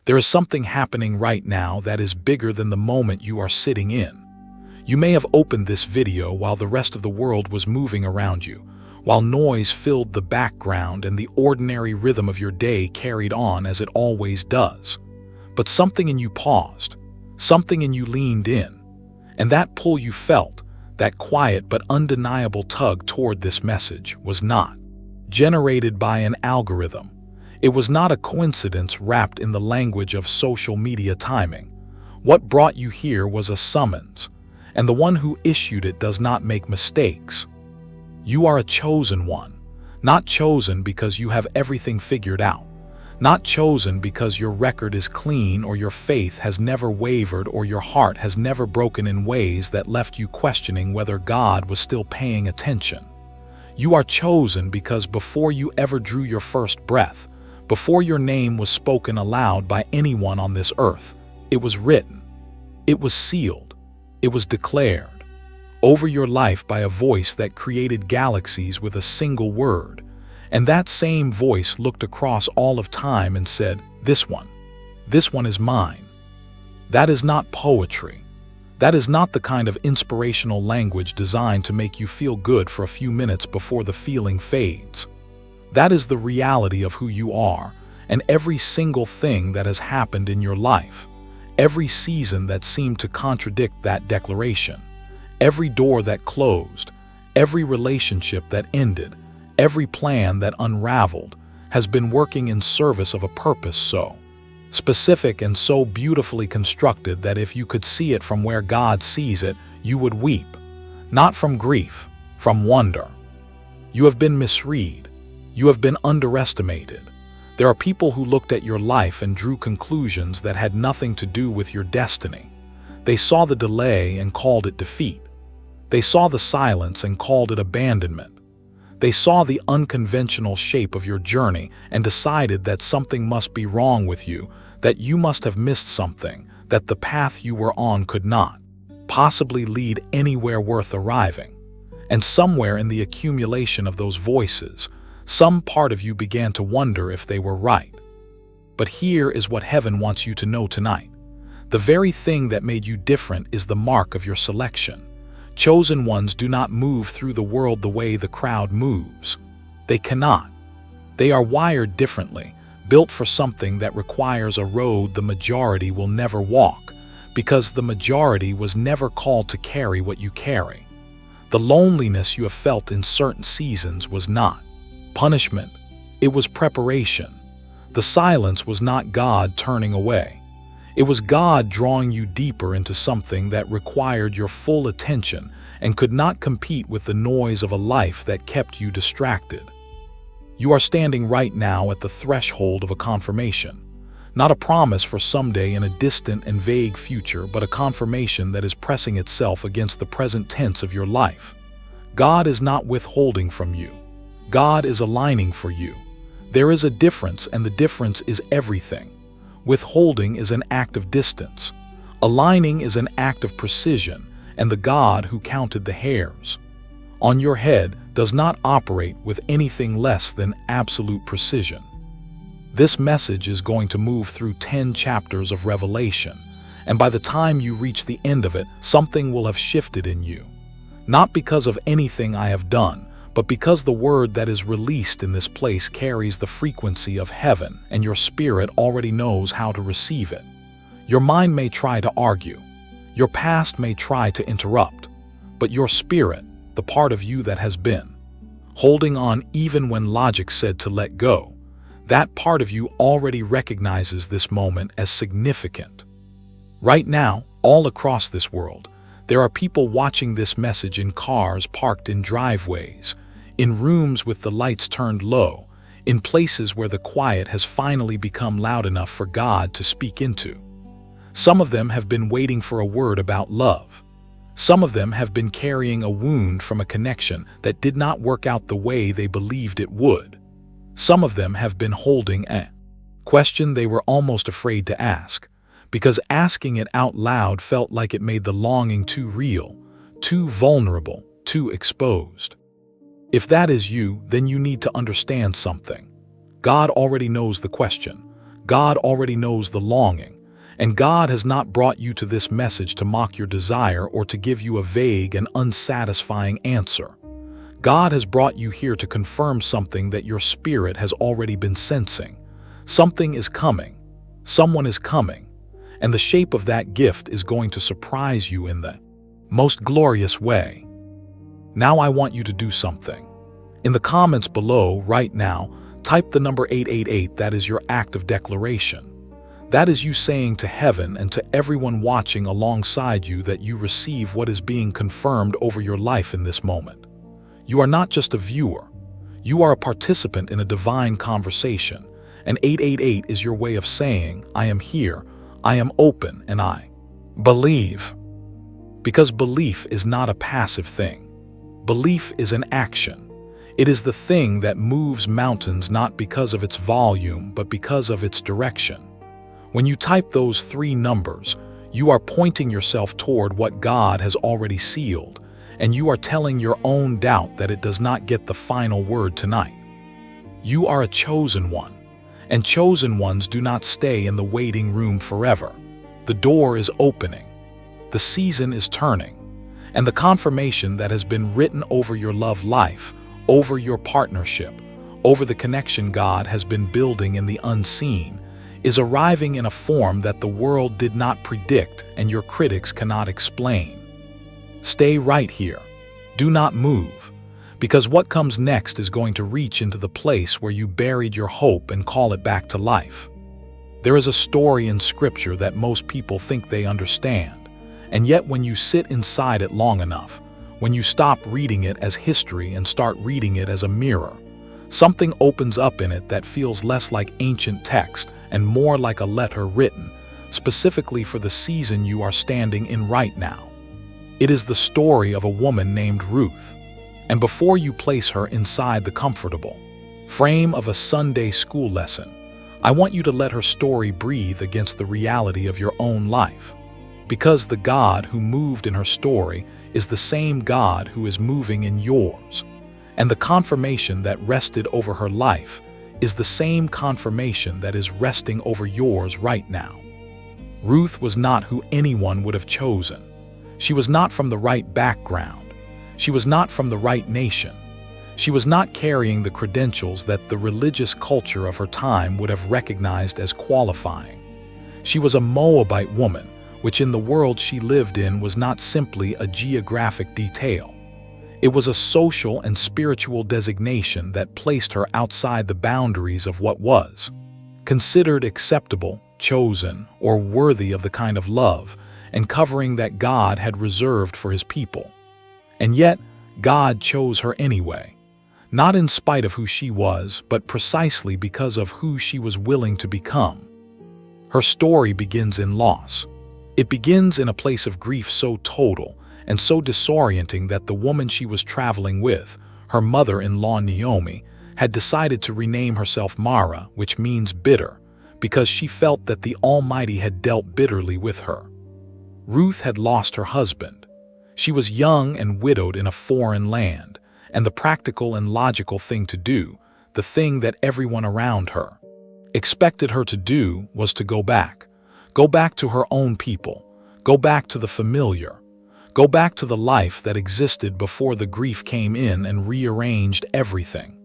There is something happening right now that is bigger than the moment you are sitting in. You may have opened this video while the rest of the world was moving around you, while noise filled the background and the ordinary rhythm of your day carried on as it always does. But something in you paused, something in you leaned in, and that pull you felt, that quiet but undeniable tug toward this message, was not generated by an algorithm. It was not a coincidence wrapped in the language of social media timing. What brought you here was a summons, and the one who issued it does not make mistakes. You are a chosen one, not chosen because you have everything figured out, not chosen because your record is clean or your faith has never wavered or your heart has never broken in ways that left you questioning whether God was still paying attention. You are chosen because before you ever drew your first breath, before your name was spoken aloud by anyone on this earth, it was written, it was sealed, it was declared over your life by a voice that created galaxies with a single word. And that same voice looked across all of time and said, this one is mine. That is not poetry. That is not the kind of inspirational language designed to make you feel good for a few minutes before the feeling fades. That is the reality of who you are and every single thing that has happened in your life, every season that seemed to contradict that declaration, every door that closed, every relationship that ended, every plan that unraveled has been working in service of a purpose so specific and so beautifully constructed that if you could see it from where God sees it, you would weep, not from grief, from wonder. You have been misread. You have been underestimated. There are people who looked at your life and drew conclusions that had nothing to do with your destiny. They saw the delay and called it defeat. They saw the silence and called it abandonment. They saw the unconventional shape of your journey and decided that something must be wrong with you, that you must have missed something, that the path you were on could not possibly lead anywhere worth arriving. And somewhere in the accumulation of those voices, some part of you began to wonder if they were right. But here is what heaven wants you to know tonight. The very thing that made you different is the mark of your selection. Chosen ones do not move through the world the way the crowd moves. They cannot. They are wired differently, built for something that requires a road the majority will never walk, because the majority was never called to carry what you carry. The loneliness you have felt in certain seasons was not punishment, it was preparation. The silence was not God turning away. It was God drawing you deeper into something that required your full attention and could not compete with the noise of a life that kept you distracted. You are standing right now at the threshold of a confirmation, not a promise for someday in a distant and vague future, but a confirmation that is pressing itself against the present tense of your life. God is not withholding from you. God is aligning for you. There is a difference, and the difference is everything. Withholding is an act of distance. Aligning is an act of precision, and the God who counted the hairs on your head does not operate with anything less than absolute precision. This message is going to move through 10 chapters of Revelation, and by the time you reach the end of it, something will have shifted in you. Not because of anything I have done, but because the word that is released in this place carries the frequency of heaven, and your spirit already knows how to receive it. Your mind may try to argue. Your past may try to interrupt. But your spirit, the part of you that has been holding on even when logic said to let go, that part of you already recognizes this moment as significant. Right now, all across this world, there are people watching this message in cars parked in driveways, in rooms with the lights turned low, in places where the quiet has finally become loud enough for God to speak into. Some of them have been waiting for a word about love. Some of them have been carrying a wound from a connection that did not work out the way they believed it would. Some of them have been holding a question they were almost afraid to ask, because asking it out loud felt like it made the longing too real, too vulnerable, too exposed. If that is you, then you need to understand something. God already knows the question. God already knows the longing, and God has not brought you to this message to mock your desire or to give you a vague and unsatisfying answer. God has brought you here to confirm something that your spirit has already been sensing. Something is coming. Someone is coming. And the shape of that gift is going to surprise you in the most glorious way. Now I want you to do something. In the comments below, right now, type the number 888. That is your act of declaration. That is you saying to heaven and to everyone watching alongside you that you receive what is being confirmed over your life in this moment. You are not just a viewer. You are a participant in a divine conversation. And 888 is your way of saying, I am here, I am open, and I believe. Because belief is not a passive thing. Belief is an action. It is the thing that moves mountains not because of its volume, but because of its direction. When you type those 3 numbers, you are pointing yourself toward what God has already sealed, and you are telling your own doubt that it does not get the final word tonight. You are a chosen one, and chosen ones do not stay in the waiting room forever. The door is opening, the season is turning, and the confirmation that has been written over your love life, over your partnership, over the connection God has been building in the unseen, is arriving in a form that the world did not predict and your critics cannot explain. Stay right here. Do not move, because what comes next is going to reach into the place where you buried your hope and call it back to life. There is a story in Scripture that most people think they understand, and yet when you sit inside it long enough, when you stop reading it as history and start reading it as a mirror, something opens up in it that feels less like ancient text and more like a letter written, specifically for the season you are standing in right now. It is the story of a woman named Ruth, and before you place her inside the comfortable frame of a Sunday school lesson, I want you to let her story breathe against the reality of your own life. Because the God who moved in her story is the same God who is moving in yours, and the confirmation that rested over her life is the same confirmation that is resting over yours right now. Ruth was not who anyone would have chosen. She was not from the right background. She was not from the right nation. She was not carrying the credentials that the religious culture of her time would have recognized as qualifying. She was a Moabite woman, which in the world she lived in was not simply a geographic detail. It was a social and spiritual designation that placed her outside the boundaries of what was considered acceptable, chosen, or worthy of the kind of love and covering that God had reserved for his people. And yet, God chose her anyway, not in spite of who she was, but precisely because of who she was willing to become. Her story begins in loss. It begins in a place of grief so total and so disorienting that the woman she was traveling with, her mother-in-law Naomi, had decided to rename herself Mara, which means bitter, because she felt that the Almighty had dealt bitterly with her. Ruth had lost her husband. She was young and widowed in a foreign land, and the practical and logical thing to do, the thing that everyone around her expected her to do, was to go back to her own people, go back to the familiar, go back to the life that existed before the grief came in and rearranged everything.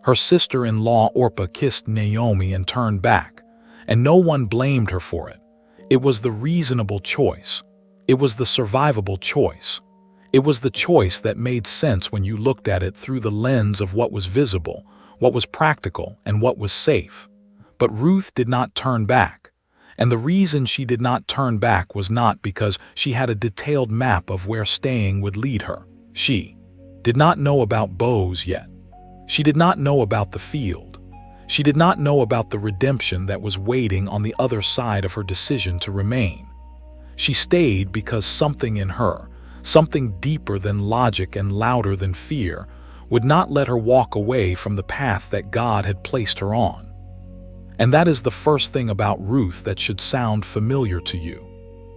Her sister-in-law Orpah kissed Naomi and turned back, and no one blamed her for it. It was the reasonable choice. It was the survivable choice. It was the choice that made sense when you looked at it through the lens of what was visible, what was practical, and what was safe. But Ruth did not turn back. And the reason she did not turn back was not because she had a detailed map of where staying would lead her. She did not know about Boaz yet. She did not know about the field. She did not know about the redemption that was waiting on the other side of her decision to remain. She stayed because something in her, something deeper than logic and louder than fear, would not let her walk away from the path that God had placed her on. And that is the first thing about Ruth that should sound familiar to you.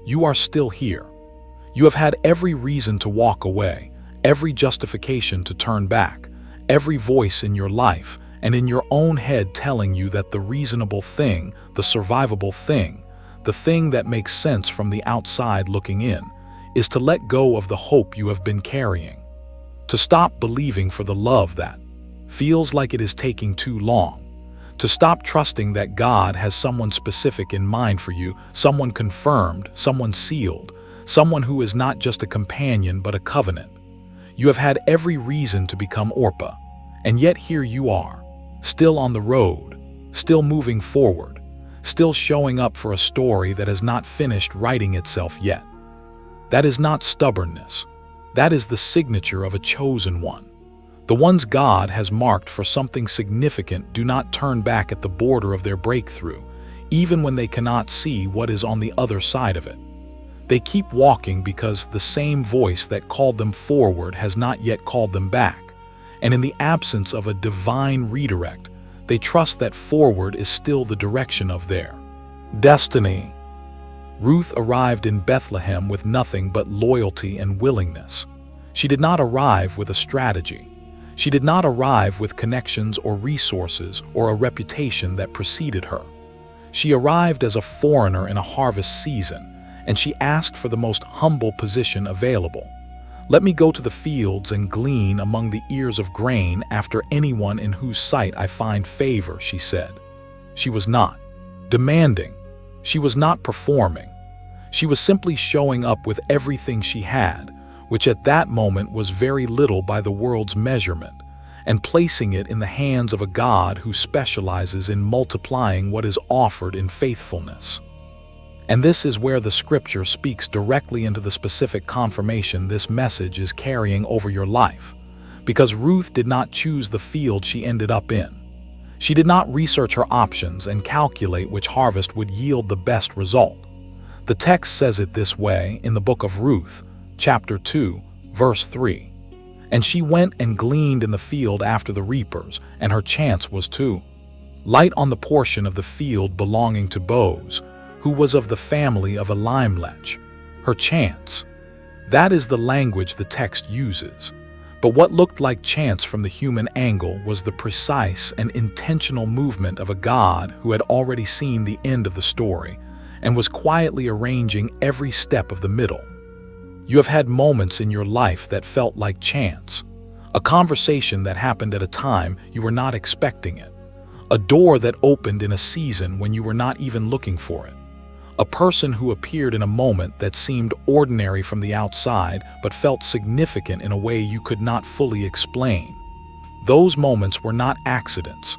You are still here. You have had every reason to walk away, every justification to turn back, every voice in your life, and in your own head telling you that the reasonable thing, the survivable thing, the thing that makes sense from the outside looking in, is to let go of the hope you have been carrying, to stop believing for the love that feels like it is taking too long, to stop trusting that God has someone specific in mind for you, someone confirmed, someone sealed, someone who is not just a companion but a covenant. You have had every reason to become Orpah, and yet here you are, still on the road, still moving forward, still showing up for a story that has not finished writing itself yet. That is not stubbornness. That is the signature of a chosen one. The ones God has marked for something significant do not turn back at the border of their breakthrough, even when they cannot see what is on the other side of it. They keep walking because the same voice that called them forward has not yet called them back, and in the absence of a divine redirect, they trust that forward is still the direction of their destiny. Ruth arrived in Bethlehem with nothing but loyalty and willingness. She did not arrive with a strategy. She did not arrive with connections or resources or a reputation that preceded her. She arrived as a foreigner in a harvest season, and she asked for the most humble position available. Let me go to the fields and glean among the ears of grain after anyone in whose sight I find favor, she said. She was not demanding. She was not performing. She was simply showing up with everything she had, which at that moment was very little by the world's measurement, and placing it in the hands of a God who specializes in multiplying what is offered in faithfulness. And this is where the scripture speaks directly into the specific confirmation this message is carrying over your life, because Ruth did not choose the field she ended up in. She did not research her options and calculate which harvest would yield the best result. The text says it this way in the book of Ruth, chapter 2, verse 3. And she went and gleaned in the field after the reapers, and her chance was to light on the portion of the field belonging to Boaz, who was of the family of Elimelech. Her chance. That is the language the text uses. But what looked like chance from the human angle was the precise and intentional movement of a God who had already seen the end of the story and was quietly arranging every step of the middle. You have had moments in your life that felt like chance, a conversation that happened at a time you were not expecting it, a door that opened in a season when you were not even looking for it, a person who appeared in a moment that seemed ordinary from the outside but felt significant in a way you could not fully explain. Those moments were not accidents.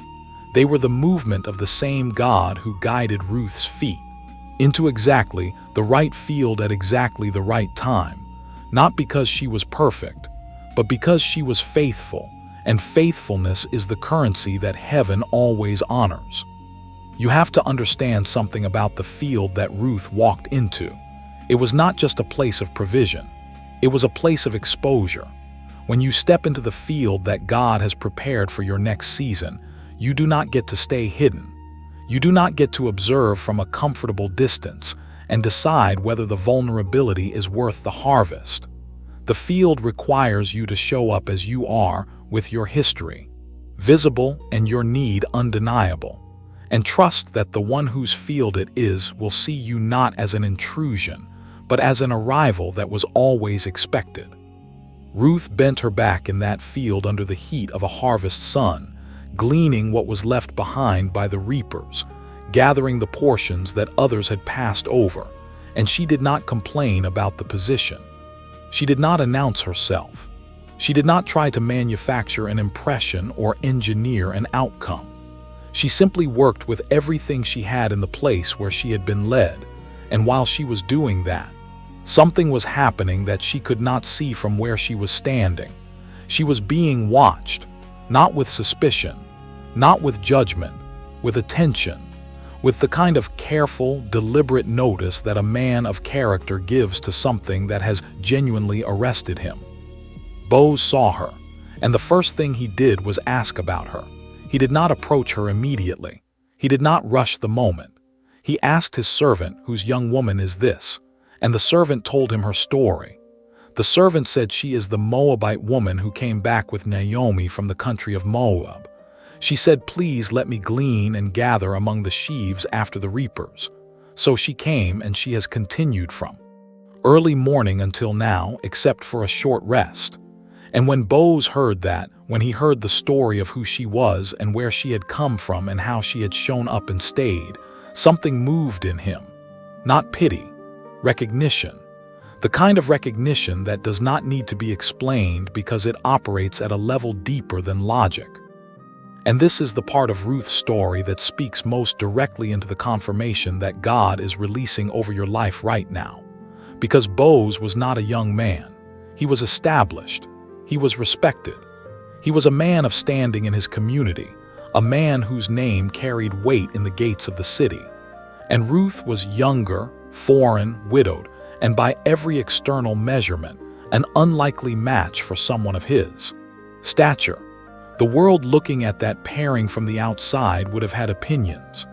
They were the movement of the same God who guided Ruth's feet into exactly the right field at exactly the right time, not because she was perfect, but because she was faithful, and faithfulness is the currency that heaven always honors. You have to understand something about the field that Ruth walked into. It was not just a place of provision. It was a place of exposure. When you step into the field that God has prepared for your next season, you do not get to stay hidden. You do not get to observe from a comfortable distance and decide whether the vulnerability is worth the harvest. The field requires you to show up as you are, with your history visible and your need undeniable, and trust that the one whose field it is will see you not as an intrusion, but as an arrival that was always expected. Ruth bent her back in that field under the heat of a harvest sun, gleaning what was left behind by the reapers, gathering the portions that others had passed over, and she did not complain about the position. She did not announce herself. She did not try to manufacture an impression or engineer an outcome. She simply worked with everything she had in the place where she had been led, and while she was doing that, something was happening that she could not see from where she was standing. She was being watched, not with suspicion, not with judgment, with attention, with the kind of careful, deliberate notice that a man of character gives to something that has genuinely arrested him. Boaz saw her, and the first thing he did was ask about her. He did not approach her immediately. He did not rush the moment. He asked his servant, "Whose young woman is this?" And the servant told him her story. The servant said, "She is the Moabite woman who came back with Naomi from the country of Moab. She said, "Please let me glean and gather among the sheaves after the reapers." So she came, and she has continued from early morning until now, except for a short rest. And when Boaz heard that, when he heard the story of who she was and where she had come from and how she had shown up and stayed, something moved in him. Not pity, recognition. The kind of recognition that does not need to be explained because it operates at a level deeper than logic. And this is the part of Ruth's story that speaks most directly into the confirmation that God is releasing over your life right now. Because Boaz was not a young man. He was established. He was respected. He was a man of standing in his community, a man whose name carried weight in the gates of the city. And Ruth was younger, foreign, widowed, and by every external measurement, an unlikely match for someone of his stature. The world looking at that pairing from the outside would have had opinions.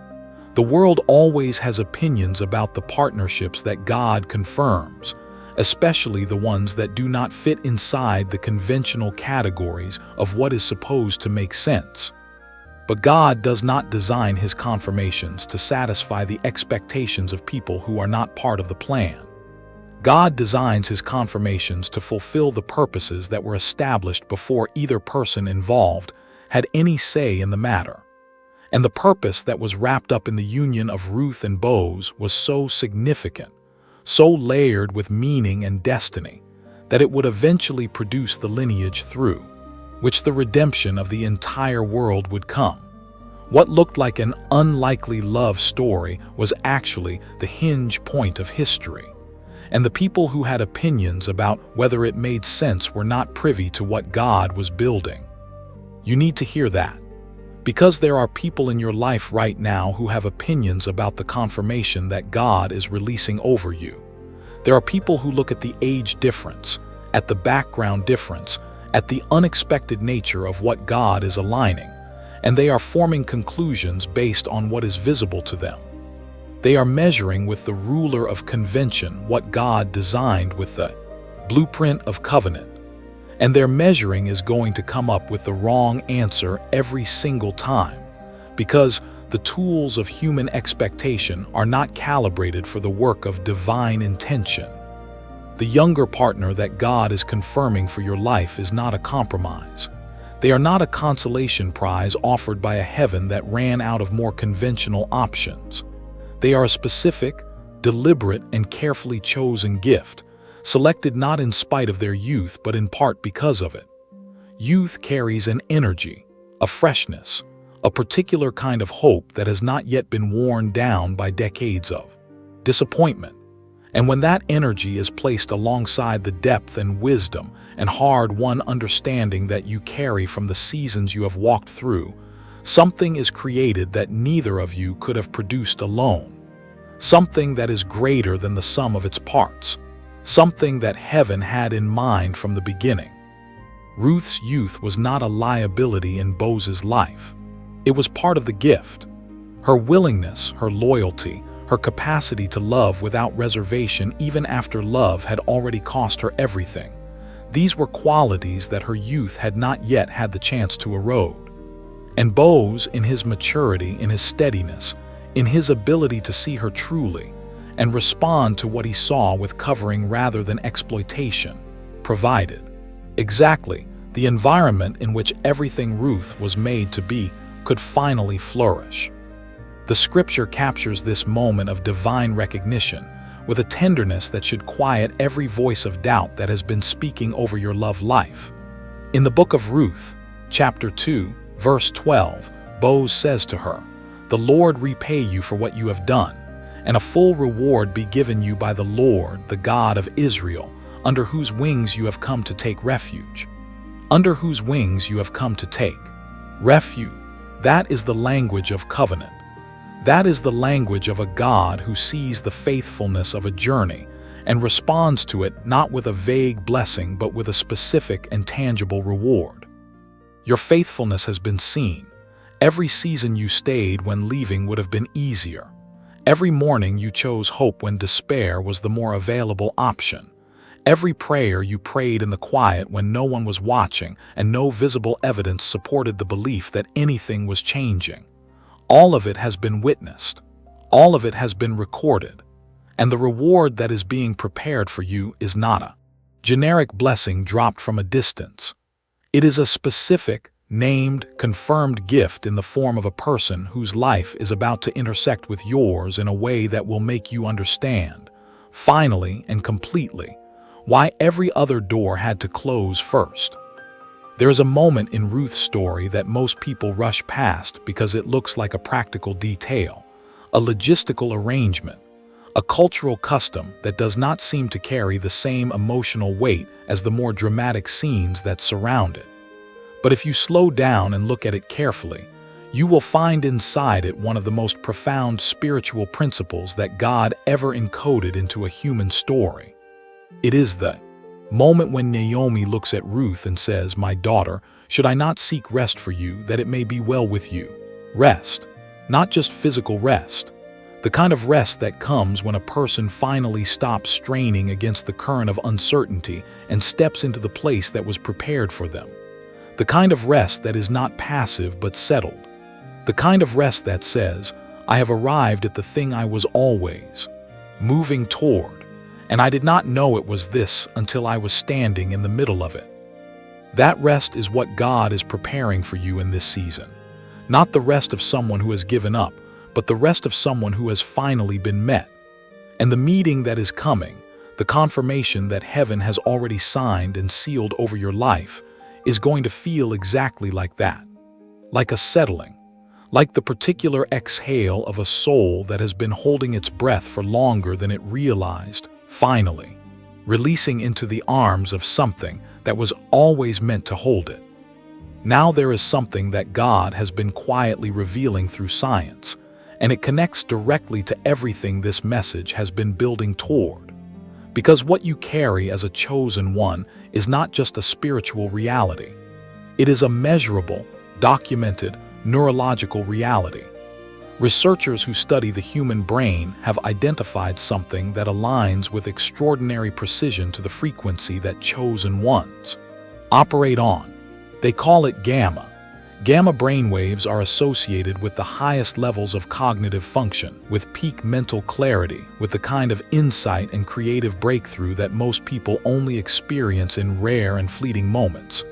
The world always has opinions about the partnerships that God confirms, especially the ones that do not fit inside the conventional categories of what is supposed to make sense. But God does not design his confirmations to satisfy the expectations of people who are not part of the plan. God designs his confirmations to fulfill the purposes that were established before either person involved had any say in the matter. And the purpose that was wrapped up in the union of Ruth and Boaz was so significant, so layered with meaning and destiny, that it would eventually produce the lineage through which the redemption of the entire world would come. What looked like an unlikely love story was actually the hinge point of history. And the people who had opinions about whether it made sense were not privy to what God was building. You need to hear that. Because there are people in your life right now who have opinions about the confirmation that God is releasing over you. There are people who look at the age difference, at the background difference, at the unexpected nature of what God is aligning, and they are forming conclusions based on what is visible to them. They are measuring with the ruler of convention what God designed with the blueprint of covenant. And their measuring is going to come up with the wrong answer every single time, because the tools of human expectation are not calibrated for the work of divine intention. The younger partner that God is confirming for your life is not a compromise. They are not a consolation prize offered by a heaven that ran out of more conventional options. They are a specific, deliberate, and carefully chosen gift, selected not in spite of their youth but in part because of it. Youth carries an energy, a freshness, a particular kind of hope that has not yet been worn down by decades of disappointment. And when that energy is placed alongside the depth and wisdom and hard-won understanding that you carry from the seasons you have walked through, something is created that neither of you could have produced alone. Something that is greater than the sum of its parts. Something that heaven had in mind from the beginning. Ruth's youth was not a liability in Boaz's life. It was part of the gift. Her willingness, her loyalty, her capacity to love without reservation even after love had already cost her everything. These were qualities that her youth had not yet had the chance to erode. And Boaz, in his maturity, in his steadiness, in his ability to see her truly, and respond to what he saw with covering rather than exploitation, provided exactly the environment in which everything Ruth was made to be could finally flourish. The scripture captures this moment of divine recognition with a tenderness that should quiet every voice of doubt that has been speaking over your love life. In the book of Ruth, chapter 2, verse 12, Boaz says to her, "The Lord repay you for what you have done, and a full reward be given you by the Lord, the God of Israel, under whose wings you have come to take refuge." Under whose wings you have come to take refuge. That is the language of covenant. That is the language of a God who sees the faithfulness of a journey and responds to it not with a vague blessing but with a specific and tangible reward. Your faithfulness has been seen. Every season you stayed when leaving would have been easier. Every morning you chose hope when despair was the more available option. Every prayer you prayed in the quiet when no one was watching and no visible evidence supported the belief that anything was changing. All of it has been witnessed. All of it has been recorded. And the reward that is being prepared for you is not a generic blessing dropped from a distance. It is a specific, named, confirmed gift in the form of a person whose life is about to intersect with yours in a way that will make you understand, finally and completely, why every other door had to close first. There is a moment in Ruth's story that most people rush past because it looks like a practical detail, a logistical arrangement, a cultural custom that does not seem to carry the same emotional weight as the more dramatic scenes that surround it. But if you slow down and look at it carefully, you will find inside it one of the most profound spiritual principles that God ever encoded into a human story. It is the moment when Naomi looks at Ruth and says, "My daughter, should I not seek rest for you, that it may be well with you?" Rest, not just physical rest. The kind of rest that comes when a person finally stops straining against the current of uncertainty and steps into the place that was prepared for them. The kind of rest that is not passive but settled. The kind of rest that says, "I have arrived at the thing I was always moving toward, and I did not know it was this until I was standing in the middle of it." That rest is what God is preparing for you in this season. Not the rest of someone who has given up, but the rest of someone who has finally been met. And the meeting that is coming, the confirmation that heaven has already signed and sealed over your life, is going to feel exactly like that. Like a settling, like the particular exhale of a soul that has been holding its breath for longer than it realized, finally, releasing into the arms of something that was always meant to hold it. Now there is something that God has been quietly revealing through science, and it connects directly to everything this message has been building toward. Because what you carry as a chosen one is not just a spiritual reality. It is a measurable, documented, neurological reality. Researchers who study the human brain have identified something that aligns with extraordinary precision to the frequency that chosen ones operate on. They call it gamma. Gamma brainwaves are associated with the highest levels of cognitive function, with peak mental clarity, with the kind of insight and creative breakthrough that most people only experience in rare and fleeting moments.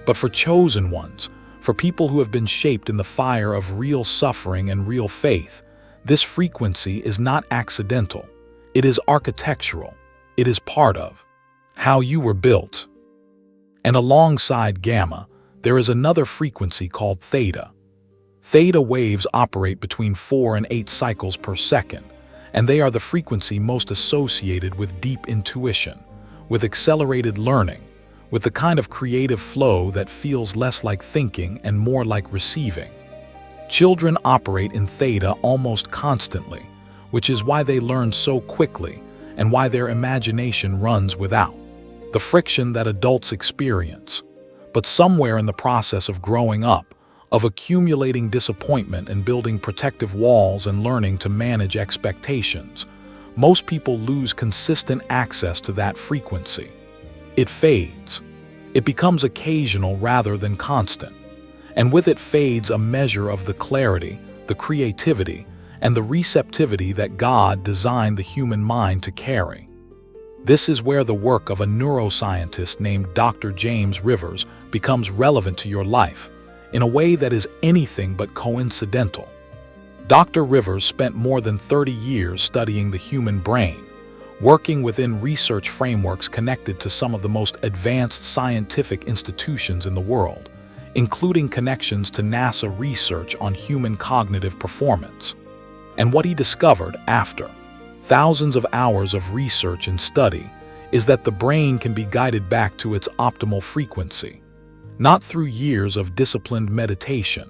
But for chosen ones, for people who have been shaped in the fire of real suffering and real faith, this frequency is not accidental. It is architectural. It is part of how you were built. And alongside gamma, there is another frequency called theta. Theta waves operate between 4 and 8 cycles per second, and they are the frequency most associated with deep intuition, with accelerated learning, with the kind of creative flow that feels less like thinking and more like receiving. Children operate in theta almost constantly, which is why they learn so quickly and why their imagination runs without the friction that adults experience. But somewhere in the process of growing up, of accumulating disappointment and building protective walls and learning to manage expectations, most people lose consistent access to that frequency. It fades. It becomes occasional rather than constant. And with it fades a measure of the clarity, the creativity, and the receptivity that God designed the human mind to carry. This is where the work of a neuroscientist named Dr. James Rivers becomes relevant to your life, in a way that is anything but coincidental. Dr. Rivers spent more than 30 years studying the human brain, working within research frameworks connected to some of the most advanced scientific institutions in the world, including connections to NASA research on human cognitive performance. And what he discovered after thousands of hours of research and study is that the brain can be guided back to its optimal frequency, not through years of disciplined meditation,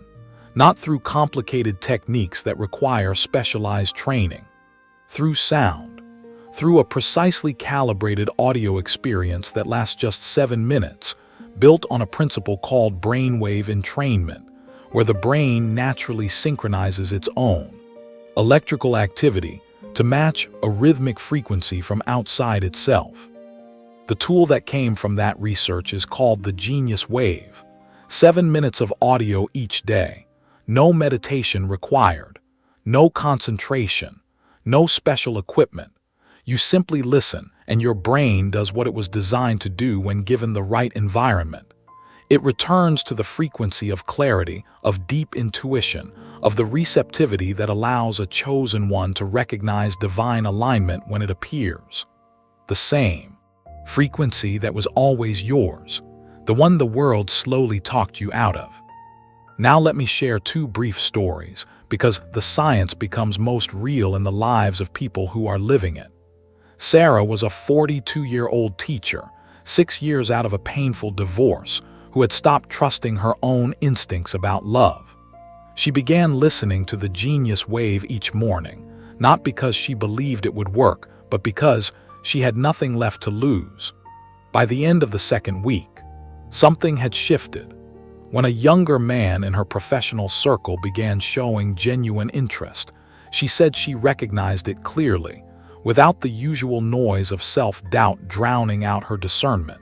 not through complicated techniques that require specialized training, through sound, through a precisely calibrated audio experience that lasts just 7 minutes, built on a principle called brainwave entrainment, where the brain naturally synchronizes its own electrical activity to match a rhythmic frequency from outside itself. The tool that came from that research is called the Genius Wave. 7 minutes of audio each day. No meditation required. No concentration. No special equipment. You simply listen, and your brain does what it was designed to do when given the right environment. It returns to the frequency of clarity, of deep intuition, of the receptivity that allows a chosen one to recognize divine alignment when it appears. The same frequency that was always yours, the one the world slowly talked you out of. Now let me share 2 brief stories, because the science becomes most real in the lives of people who are living it. Sarah was a 42-year-old teacher, 6 years out of a painful divorce, who had stopped trusting her own instincts about love. She began listening to the Genius Wave each morning, not because she believed it would work, but because she had nothing left to lose. By the end of the 2nd week, something had shifted. When a younger man in her professional circle began showing genuine interest, she said she recognized it clearly, without the usual noise of self-doubt drowning out her discernment.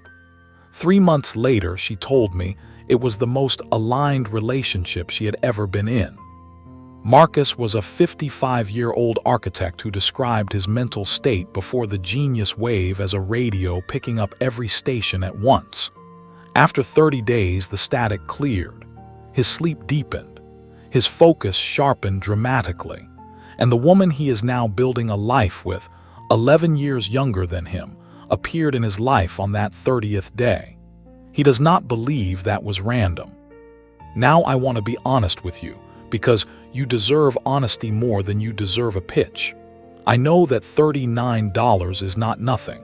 3 months later, she told me it was the most aligned relationship she had ever been in. Marcus was a 55-year-old architect who described his mental state before the Genius Wave as a radio picking up every station at once. After 30 days, the static cleared. His sleep deepened. His focus sharpened dramatically. And the woman he is now building a life with, 11 years younger than him, appeared in his life on that 30th day. He does not believe that was random. Now I want to be honest with you, because you deserve honesty more than you deserve a pitch. I know that $39 is not nothing.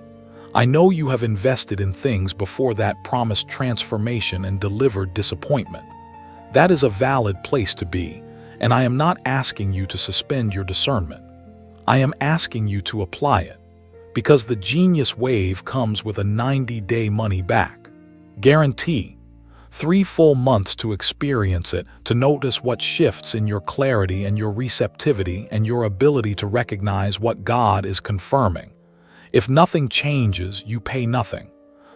I know you have invested in things before that promised transformation and delivered disappointment. That is a valid place to be, and I am not asking you to suspend your discernment. I am asking you to apply it, because the Genius Wave comes with a 90-day money-back guarantee. 3 full months to experience it, to notice what shifts in your clarity and your receptivity and your ability to recognize what God is confirming. If nothing changes, you pay nothing.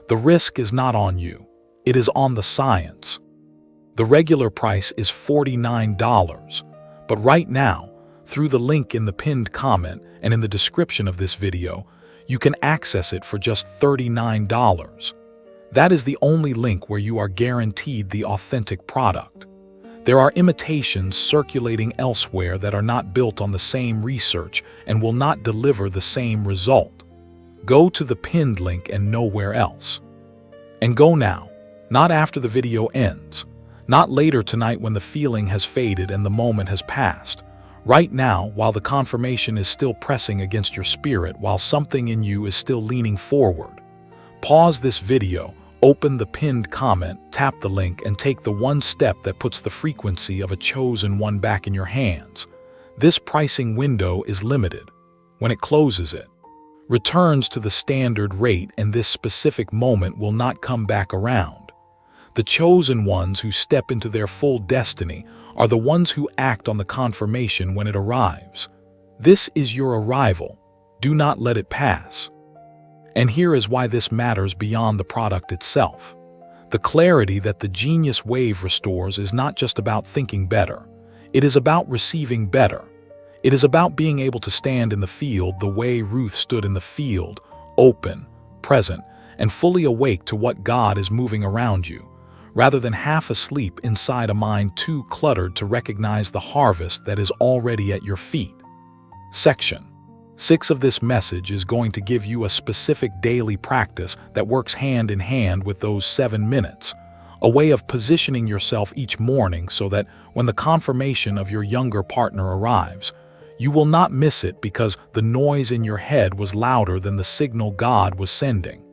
The risk is not on you. It is on the science. The regular price is $49, but right now, through the link in the pinned comment and in the description of this video, you can access it for just $39. That is the only link where you are guaranteed the authentic product. There are imitations circulating elsewhere that are not built on the same research and will not deliver the same result. Go to the pinned link and nowhere else. And go now, not after the video ends, not later tonight when the feeling has faded and the moment has passed. Right now, while the confirmation is still pressing against your spirit, while something in you is still leaning forward. Pause this video, open the pinned comment, tap the link, and take the one step that puts the frequency of a chosen one back in your hands. This pricing window is limited. When it closes, it returns to the standard rate, and this specific moment will not come back around. The chosen ones who step into their full destiny are the ones who act on the confirmation when it arrives. This is your arrival. Do not let it pass. And here is why this matters beyond the product itself. The clarity that the Genius Wave restores is not just about thinking better. It is about receiving better. It is about being able to stand in the field the way Ruth stood in the field, open, present, and fully awake to what God is moving around you, rather than half asleep inside a mind too cluttered to recognize the harvest that is already at your feet. Section 6 of this message is going to give you a specific daily practice that works hand in hand with those 7 minutes, a way of positioning yourself each morning so that when the confirmation of your younger partner arrives, you will not miss it because the noise in your head was louder than the signal God was sending.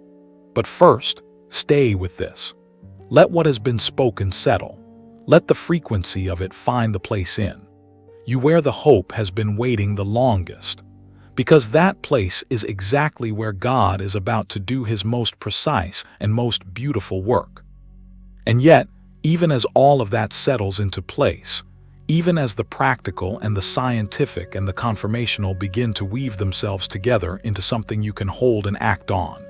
But first, stay with this. Let what has been spoken settle. Let the frequency of it find the place in you where the hope has been waiting the longest. Because that place is exactly where God is about to do His most precise and most beautiful work. And yet, even as all of that settles into place, even as the practical and the scientific and the confirmational begin to weave themselves together into something you can hold and act on,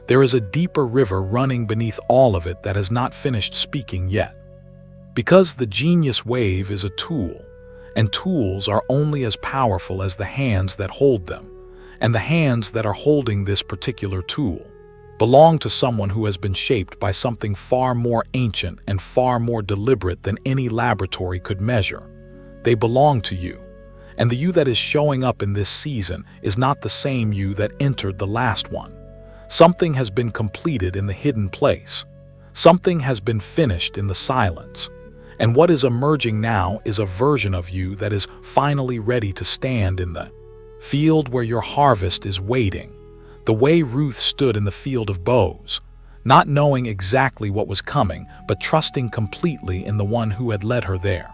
There is a deeper river running beneath all of it that has not finished speaking yet. Because the genius wave is a tool, and tools are only as powerful as the hands that hold them, and the hands that are holding this particular tool belong to someone who has been shaped by something far more ancient and far more deliberate than any laboratory could measure. They belong to you, and the you that is showing up in this season is not the same you that entered the last one. Something has been completed in the hidden place. Something has been finished in the silence. And what is emerging now is a version of you that is finally ready to stand in the field where your harvest is waiting, the way Ruth stood in the field of boughs, not knowing exactly what was coming, but trusting completely in the one who had led her there.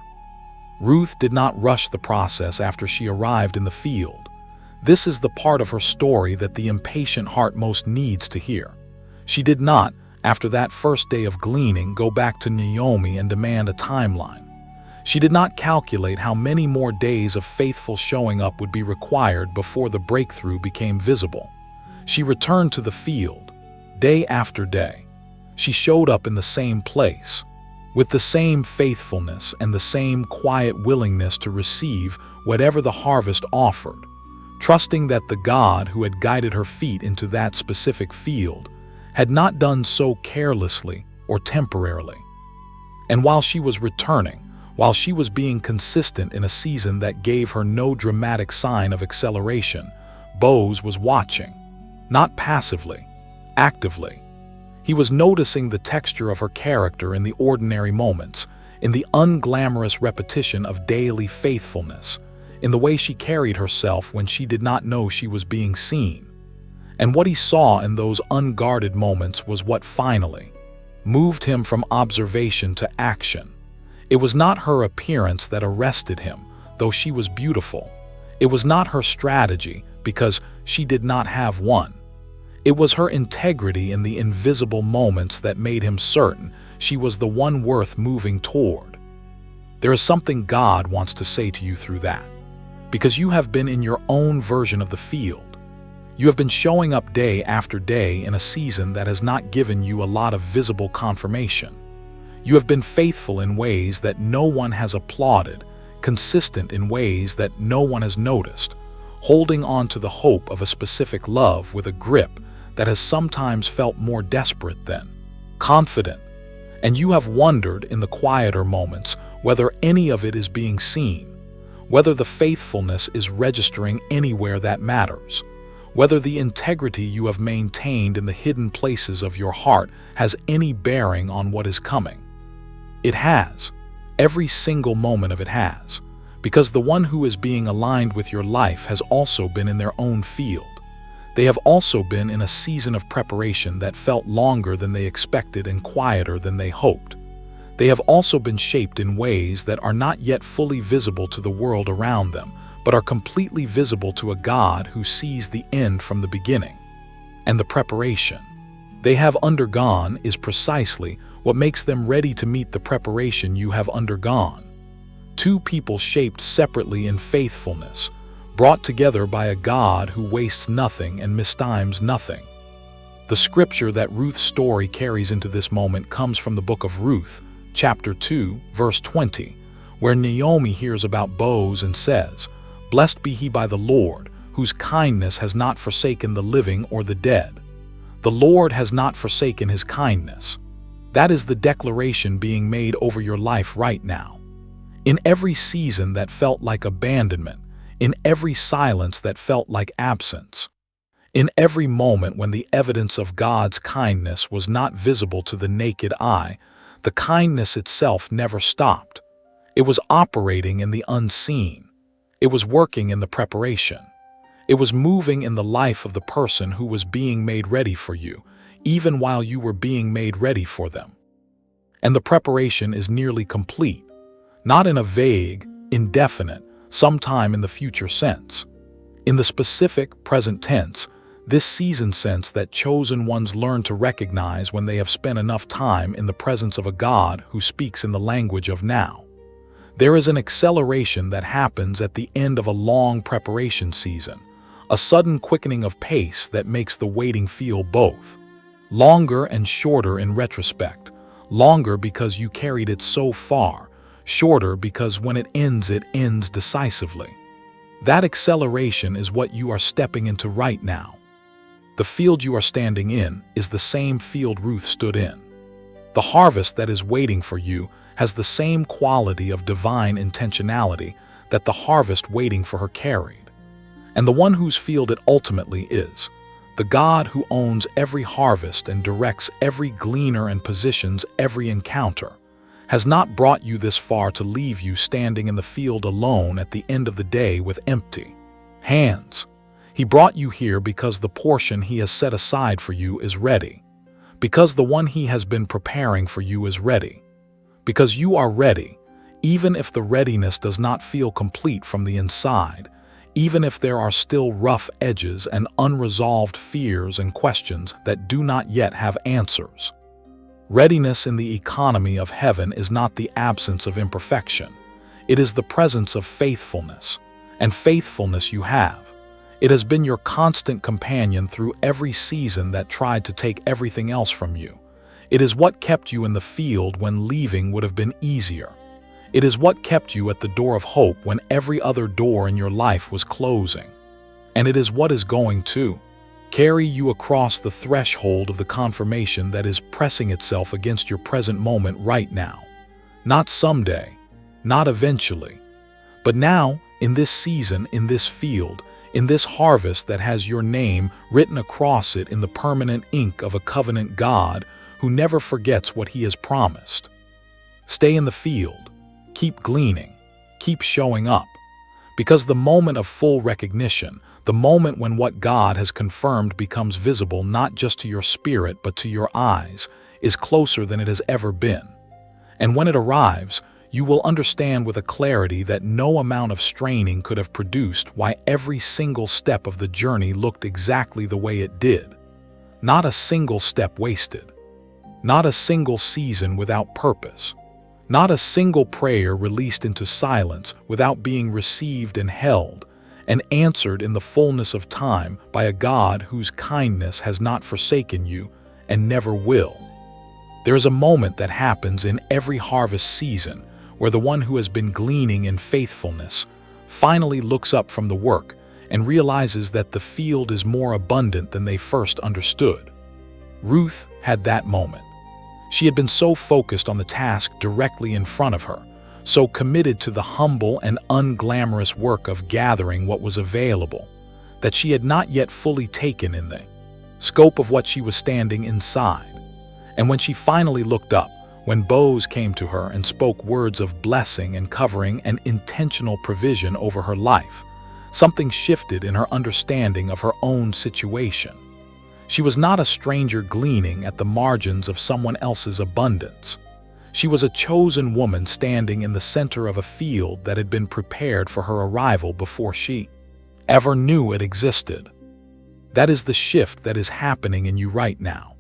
Ruth did not rush the process after she arrived in the field. This is the part of her story that the impatient heart most needs to hear. She did not, after that first day of gleaning, go back to Naomi and demand a timeline. She did not calculate how many more days of faithful showing up would be required before the breakthrough became visible. She returned to the field, day after day. She showed up in the same place, with the same faithfulness and the same quiet willingness to receive whatever the harvest offered, trusting that the God who had guided her feet into that specific field had not done so carelessly or temporarily. And while she was returning, while she was being consistent in a season that gave her no dramatic sign of acceleration, Boaz was watching, not passively, actively. He was noticing the texture of her character in the ordinary moments, in the unglamorous repetition of daily faithfulness, in the way she carried herself when she did not know she was being seen. And what he saw in those unguarded moments was what finally moved him from observation to action. It was not her appearance that arrested him, though she was beautiful. It was not her strategy, because she did not have one. It was her integrity in the invisible moments that made him certain she was the one worth moving toward. There is something God wants to say to you through that, because you have been in your own version of the field. You have been showing up day after day in a season that has not given you a lot of visible confirmation. You have been faithful in ways that no one has applauded, consistent in ways that no one has noticed, holding on to the hope of a specific love with a grip that has sometimes felt more desperate than confident. And you have wondered in the quieter moments whether any of it is being seen, whether the faithfulness is registering anywhere that matters, whether the integrity you have maintained in the hidden places of your heart has any bearing on what is coming. It has. Every single moment of it has, because the one who is being aligned with your life has also been in their own field. They have also been in a season of preparation that felt longer than they expected and quieter than they hoped. They have also been shaped in ways that are not yet fully visible to the world around them, but are completely visible to a God who sees the end from the beginning. And the preparation they have undergone is precisely what makes them ready to meet the preparation you have undergone. Two people shaped separately in faithfulness, brought together by a God who wastes nothing and mistimes nothing. The scripture that Ruth's story carries into this moment comes from the book of Ruth, chapter 2, verse 20, where Naomi hears about Boaz and says, "Blessed be he by the Lord, whose kindness has not forsaken the living or the dead." The Lord has not forsaken his kindness. That is the declaration being made over your life right now. In every season that felt like abandonment, in every silence that felt like absence, in every moment when the evidence of God's kindness was not visible to the naked eye, the kindness itself never stopped. It was operating in the unseen. It was working in the preparation. It was moving in the life of the person who was being made ready for you, even while you were being made ready for them. And the preparation is nearly complete, not in a vague, indefinite, sometime in the future sense. In the specific, present tense, this season sense that chosen ones learn to recognize when they have spent enough time in the presence of a God who speaks in the language of now. There is an acceleration that happens at the end of a long preparation season, a sudden quickening of pace that makes the waiting feel both Longer and shorter in retrospect. Longer because you carried it so far. Shorter because when it ends decisively. That acceleration is what you are stepping into right now. The field you are standing in is the same field Ruth stood in. The harvest that is waiting for you has the same quality of divine intentionality that the harvest waiting for her carried. And the one whose field it ultimately is, the God who owns every harvest and directs every gleaner and positions every encounter, has not brought you this far to leave you standing in the field alone at the end of the day with empty hands. He brought you here because the portion he has set aside for you is ready, because the one he has been preparing for you is ready, because you are ready, even if the readiness does not feel complete from the inside, even if there are still rough edges and unresolved fears and questions that do not yet have answers. Readiness in the economy of heaven is not the absence of imperfection. It is the presence of faithfulness, and faithfulness you have. It has been your constant companion through every season that tried to take everything else from you. It is what kept you in the field when leaving would have been easier. It is what kept you at the door of hope when every other door in your life was closing. And it is what is going to carry you across the threshold of the confirmation that is pressing itself against your present moment right now. Not someday, not eventually, but now, in this season, in this field, in this harvest that has your name written across it in the permanent ink of a covenant God who never forgets what he has promised. Stay in the field, keep gleaning, keep showing up, because the moment of full recognition, the moment when what God has confirmed becomes visible not just to your spirit but to your eyes, is closer than it has ever been. And when it arrives, you will understand with a clarity that no amount of straining could have produced why every single step of the journey looked exactly the way it did. Not a single step wasted. Not a single season without purpose. Not a single prayer released into silence without being received and held and answered in the fullness of time by a God whose kindness has not forsaken you and never will. There is a moment that happens in every harvest season where the one who has been gleaning in faithfulness finally looks up from the work and realizes that the field is more abundant than they first understood. Ruth had that moment. She had been so focused on the task directly in front of her, so committed to the humble and unglamorous work of gathering what was available, that she had not yet fully taken in the scope of what she was standing inside. And when she finally looked up, when Boaz came to her and spoke words of blessing and covering and intentional provision over her life, something shifted in her understanding of her own situation. She was not a stranger gleaning at the margins of someone else's abundance. She was a chosen woman standing in the center of a field that had been prepared for her arrival before she ever knew it existed. That is the shift that is happening in you right now.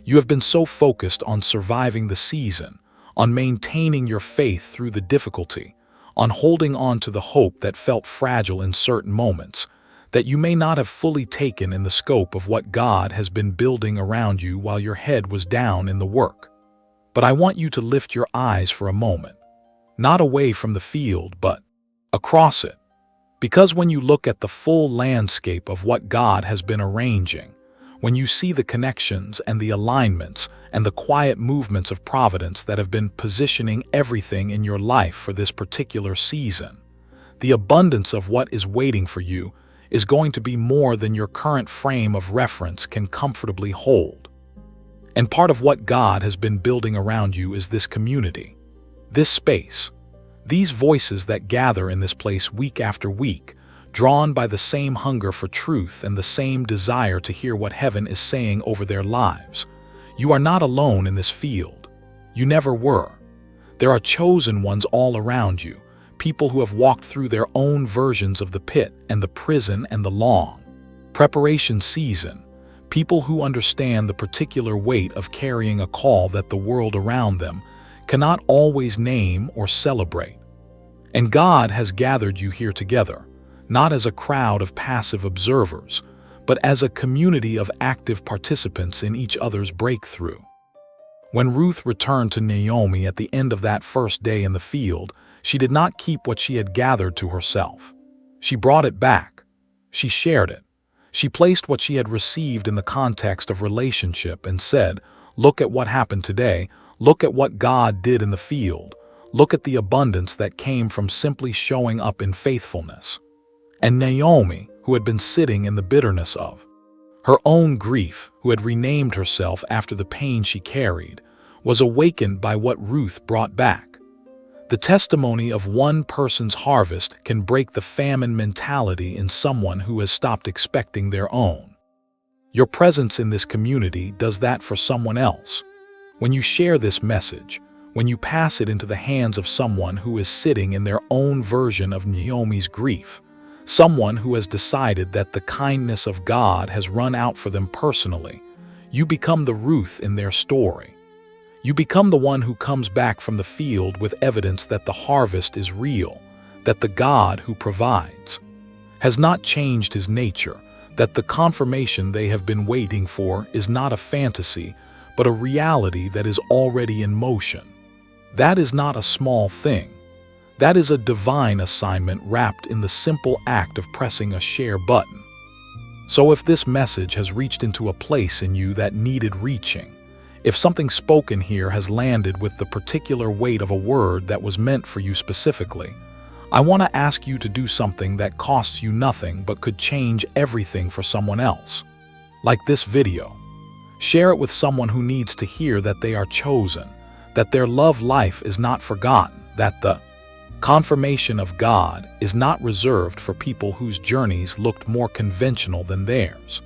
You have been so focused on surviving the season, on maintaining your faith through the difficulty, on holding on to the hope that felt fragile in certain moments, that you may not have fully taken in the scope of what God has been building around you while your head was down in the work. But I want you to lift your eyes for a moment, not away from the field, but across it. Because when you look at the full landscape of what God has been arranging, when you see the connections and the alignments and the quiet movements of providence that have been positioning everything in your life for this particular season, the abundance of what is waiting for you is going to be more than your current frame of reference can comfortably hold. And part of what God has been building around you is this community, this space, these voices that gather in this place week after week, drawn by the same hunger for truth and the same desire to hear what heaven is saying over their lives. You are not alone in this field. You never were. There are chosen ones all around you, people who have walked through their own versions of the pit and the prison and the long preparation season, people who understand the particular weight of carrying a call that the world around them cannot always name or celebrate. And God has gathered you here together, not as a crowd of passive observers, but as a community of active participants in each other's breakthrough. When Ruth returned to Naomi at the end of that first day in the field, she did not keep what she had gathered to herself. She brought it back. She shared it. She placed what she had received in the context of relationship and said, "Look at what happened today. Look at what God did in the field. Look at the abundance that came from simply showing up in faithfulness." And Naomi, who had been sitting in the bitterness of her own grief, who had renamed herself after the pain she carried, was awakened by what Ruth brought back. The testimony of one person's harvest can break the famine mentality in someone who has stopped expecting their own. Your presence in this community does that for someone else. When you share this message, when you pass it into the hands of someone who is sitting in their own version of Naomi's grief, someone who has decided that the kindness of God has run out for them personally, you become the Ruth in their story. You become the one who comes back from the field with evidence that the harvest is real, that the God who provides has not changed his nature, that the confirmation they have been waiting for is not a fantasy, but a reality that is already in motion. That is not a small thing. That is a divine assignment wrapped in the simple act of pressing a share button. So if this message has reached into a place in you that needed reaching, if something spoken here has landed with the particular weight of a word that was meant for you specifically, I want to ask you to do something that costs you nothing but could change everything for someone else. Like this video. Share it with someone who needs to hear that they are chosen, that their love life is not forgotten, that the confirmation of God is not reserved for people whose journeys looked more conventional than theirs.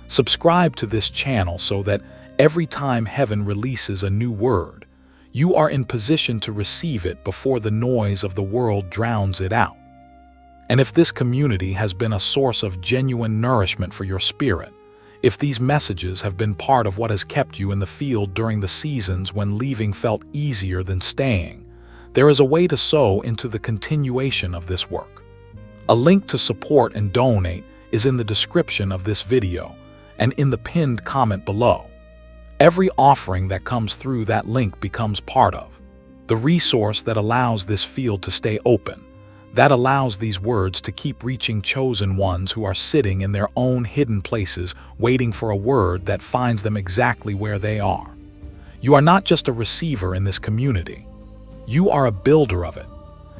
Subscribe to this channel so that every time heaven releases a new word, you are in position to receive it before the noise of the world drowns it out. And if this community has been a source of genuine nourishment for your spirit, if these messages have been part of what has kept you in the field during the seasons when leaving felt easier than staying, there is a way to sow into the continuation of this work. A link to support and donate is in the description of this video and in the pinned comment below. Every offering that comes through that link becomes part of the resource that allows this field to stay open, that allows these words to keep reaching chosen ones who are sitting in their own hidden places, waiting for a word that finds them exactly where they are. You are not just a receiver in this community. You are a builder of it.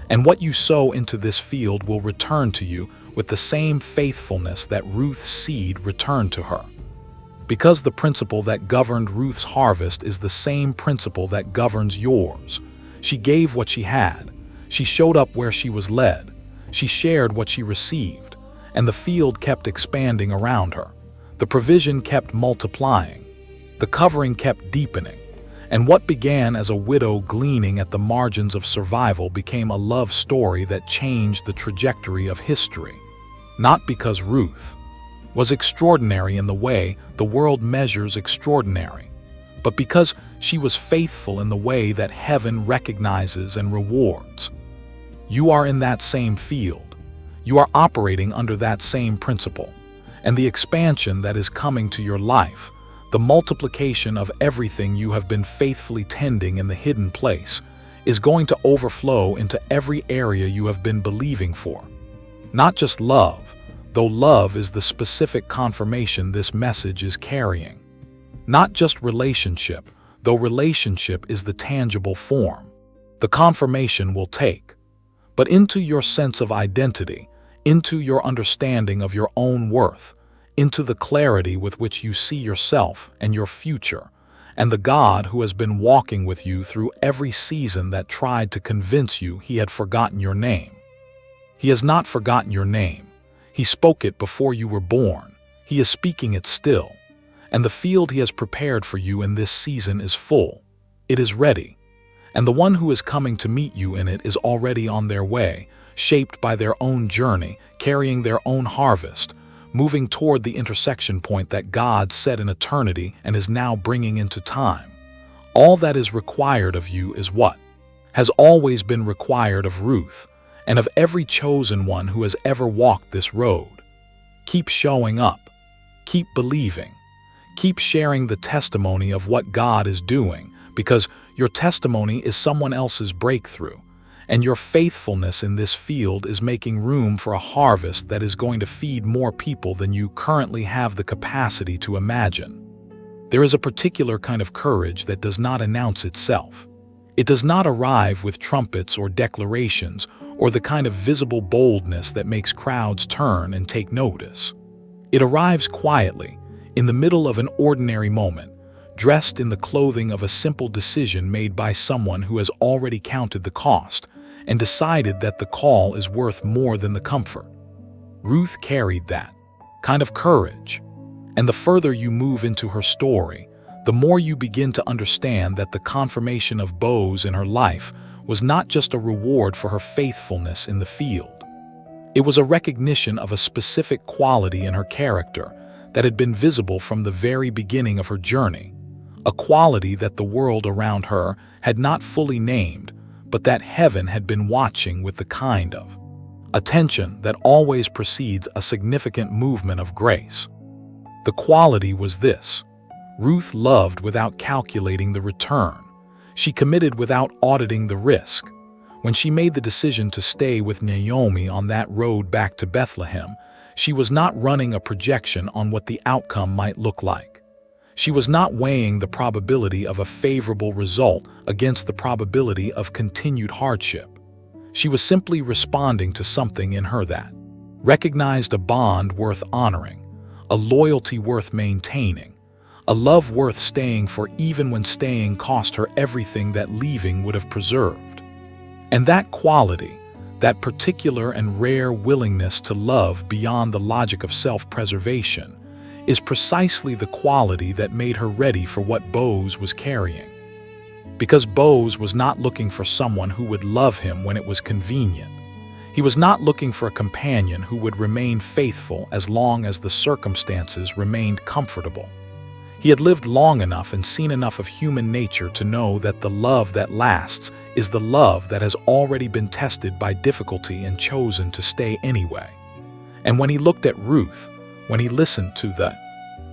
And what you sow into this field will return to you with the same faithfulness that Ruth's seed returned to her. Because the principle that governed Ruth's harvest is the same principle that governs yours. She gave what she had. She showed up where she was led. She shared what she received. And the field kept expanding around her. The provision kept multiplying. The covering kept deepening. And what began as a widow gleaning at the margins of survival became a love story that changed the trajectory of history. Not because Ruth was extraordinary in the way the world measures extraordinary, but because she was faithful in the way that heaven recognizes and rewards. You are in that same field. You are operating under that same principle. And the expansion that is coming to your life, the multiplication of everything you have been faithfully tending in the hidden place, is going to overflow into every area you have been believing for. Not just love, though love is the specific confirmation this message is carrying. Not just relationship, though relationship is the tangible form the confirmation will take, but into your sense of identity, into your understanding of your own worth, into the clarity with which you see yourself and your future, and the God who has been walking with you through every season that tried to convince you he had forgotten your name. He has not forgotten your name. He spoke it before you were born. He is speaking it still. And the field he has prepared for you in this season is full. It is ready. And the one who is coming to meet you in it is already on their way, shaped by their own journey, carrying their own harvest, moving toward the intersection point that God set in eternity and is now bringing into time. All that is required of you is what has always been required of Ruth, and of every chosen one who has ever walked this road. Keep showing up. Keep believing. Keep sharing the testimony of what God is doing, because your testimony is someone else's breakthrough, and your faithfulness in this field is making room for a harvest that is going to feed more people than you currently have the capacity to imagine. There is a particular kind of courage that does not announce itself. It does not arrive with trumpets or declarations, or the kind of visible boldness that makes crowds turn and take notice. It arrives quietly, in the middle of an ordinary moment, dressed in the clothing of a simple decision made by someone who has already counted the cost and decided that the call is worth more than the comfort. Ruth carried that kind of courage, and the further you move into her story, the more you begin to understand that the confirmation of Boaz in her life was not just a reward for her faithfulness in the field. It was a recognition of a specific quality in her character that had been visible from the very beginning of her journey, a quality that the world around her had not fully named, but that heaven had been watching with the kind of attention that always precedes a significant movement of grace. The quality was this: Ruth loved without calculating the return. She committed without auditing the risk. When she made the decision to stay with Naomi on that road back to Bethlehem, she was not running a projection on what the outcome might look like. She was not weighing the probability of a favorable result against the probability of continued hardship. She was simply responding to something in her that recognized a bond worth honoring, a loyalty worth maintaining, a love worth staying for even when staying cost her everything that leaving would have preserved. And that quality, that particular and rare willingness to love beyond the logic of self-preservation, is precisely the quality that made her ready for what Boaz was carrying. Because Boaz was not looking for someone who would love him when it was convenient. He was not looking for a companion who would remain faithful as long as the circumstances remained comfortable. He had lived long enough and seen enough of human nature to know that the love that lasts is the love that has already been tested by difficulty and chosen to stay anyway. And when he looked at Ruth, when he listened to the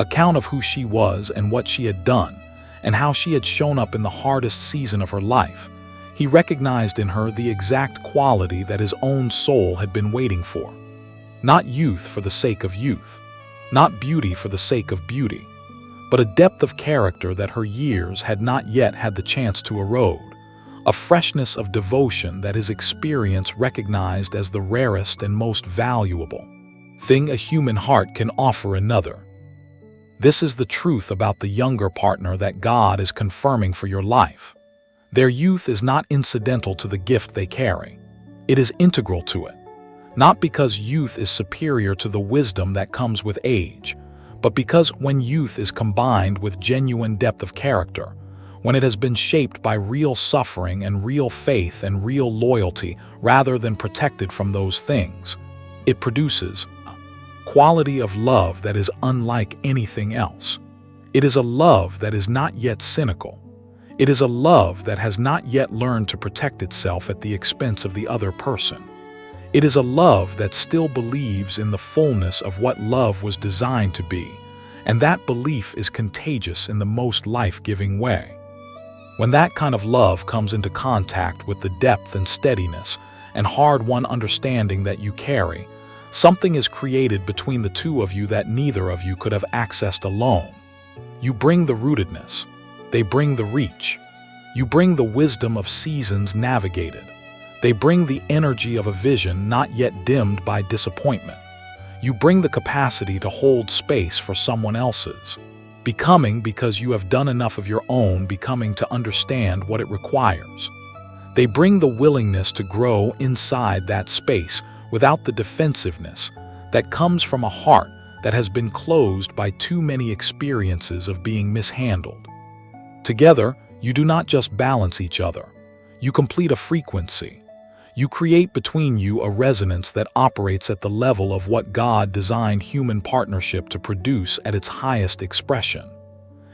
account of who she was and what she had done, and how she had shown up in the hardest season of her life, he recognized in her the exact quality that his own soul had been waiting for. Not youth for the sake of youth, not beauty for the sake of beauty, but a depth of character that her years had not yet had the chance to erode, a freshness of devotion that his experience recognized as the rarest and most valuable thing a human heart can offer another. This is the truth about the younger partner that God is confirming for your life. Their youth is not incidental to the gift they carry. It is integral to it, not because youth is superior to the wisdom that comes with age, but because when youth is combined with genuine depth of character, when it has been shaped by real suffering and real faith and real loyalty rather than protected from those things, it produces a quality of love that is unlike anything else. It is a love that is not yet cynical. It is a love that has not yet learned to protect itself at the expense of the other person. It is a love that still believes in the fullness of what love was designed to be, and that belief is contagious in the most life-giving way. When that kind of love comes into contact with the depth and steadiness and hard-won understanding that you carry, something is created between the two of you that neither of you could have accessed alone. You bring the rootedness. They bring the reach. You bring the wisdom of seasons navigated. They bring the energy of a vision not yet dimmed by disappointment. You bring the capacity to hold space for someone else's, becoming because you have done enough of your own becoming to understand what it requires. They bring the willingness to grow inside that space without the defensiveness that comes from a heart that has been closed by too many experiences of being mishandled. Together, you do not just balance each other. You complete a frequency. You create between you a resonance that operates at the level of what God designed human partnership to produce at its highest expression.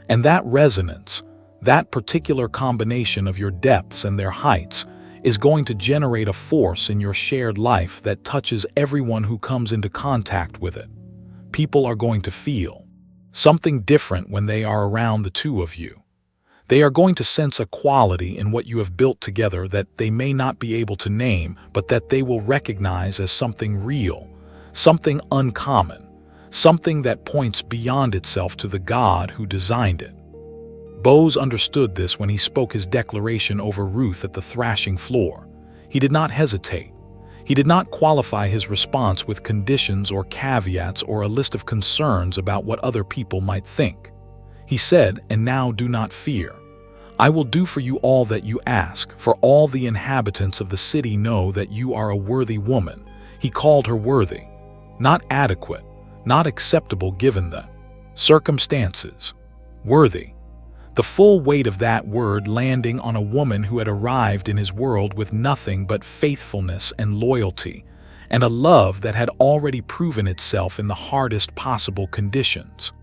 And that resonance, that particular combination of your depths and their heights, is going to generate a force in your shared life that touches everyone who comes into contact with it. People are going to feel something different when they are around the two of you. They are going to sense a quality in what you have built together that they may not be able to name, but that they will recognize as something real, something uncommon, something that points beyond itself to the God who designed it. Boaz understood this when he spoke his declaration over Ruth at the thrashing floor. He did not hesitate. He did not qualify his response with conditions or caveats or a list of concerns about what other people might think. He said, "And now do not fear. I will do for you all that you ask, for all the inhabitants of the city know that you are a worthy woman." He called her worthy, not adequate, not acceptable given the circumstances. Worthy. The full weight of that word landing on a woman who had arrived in his world with nothing but faithfulness and loyalty, and a love that had already proven itself in the hardest possible conditions.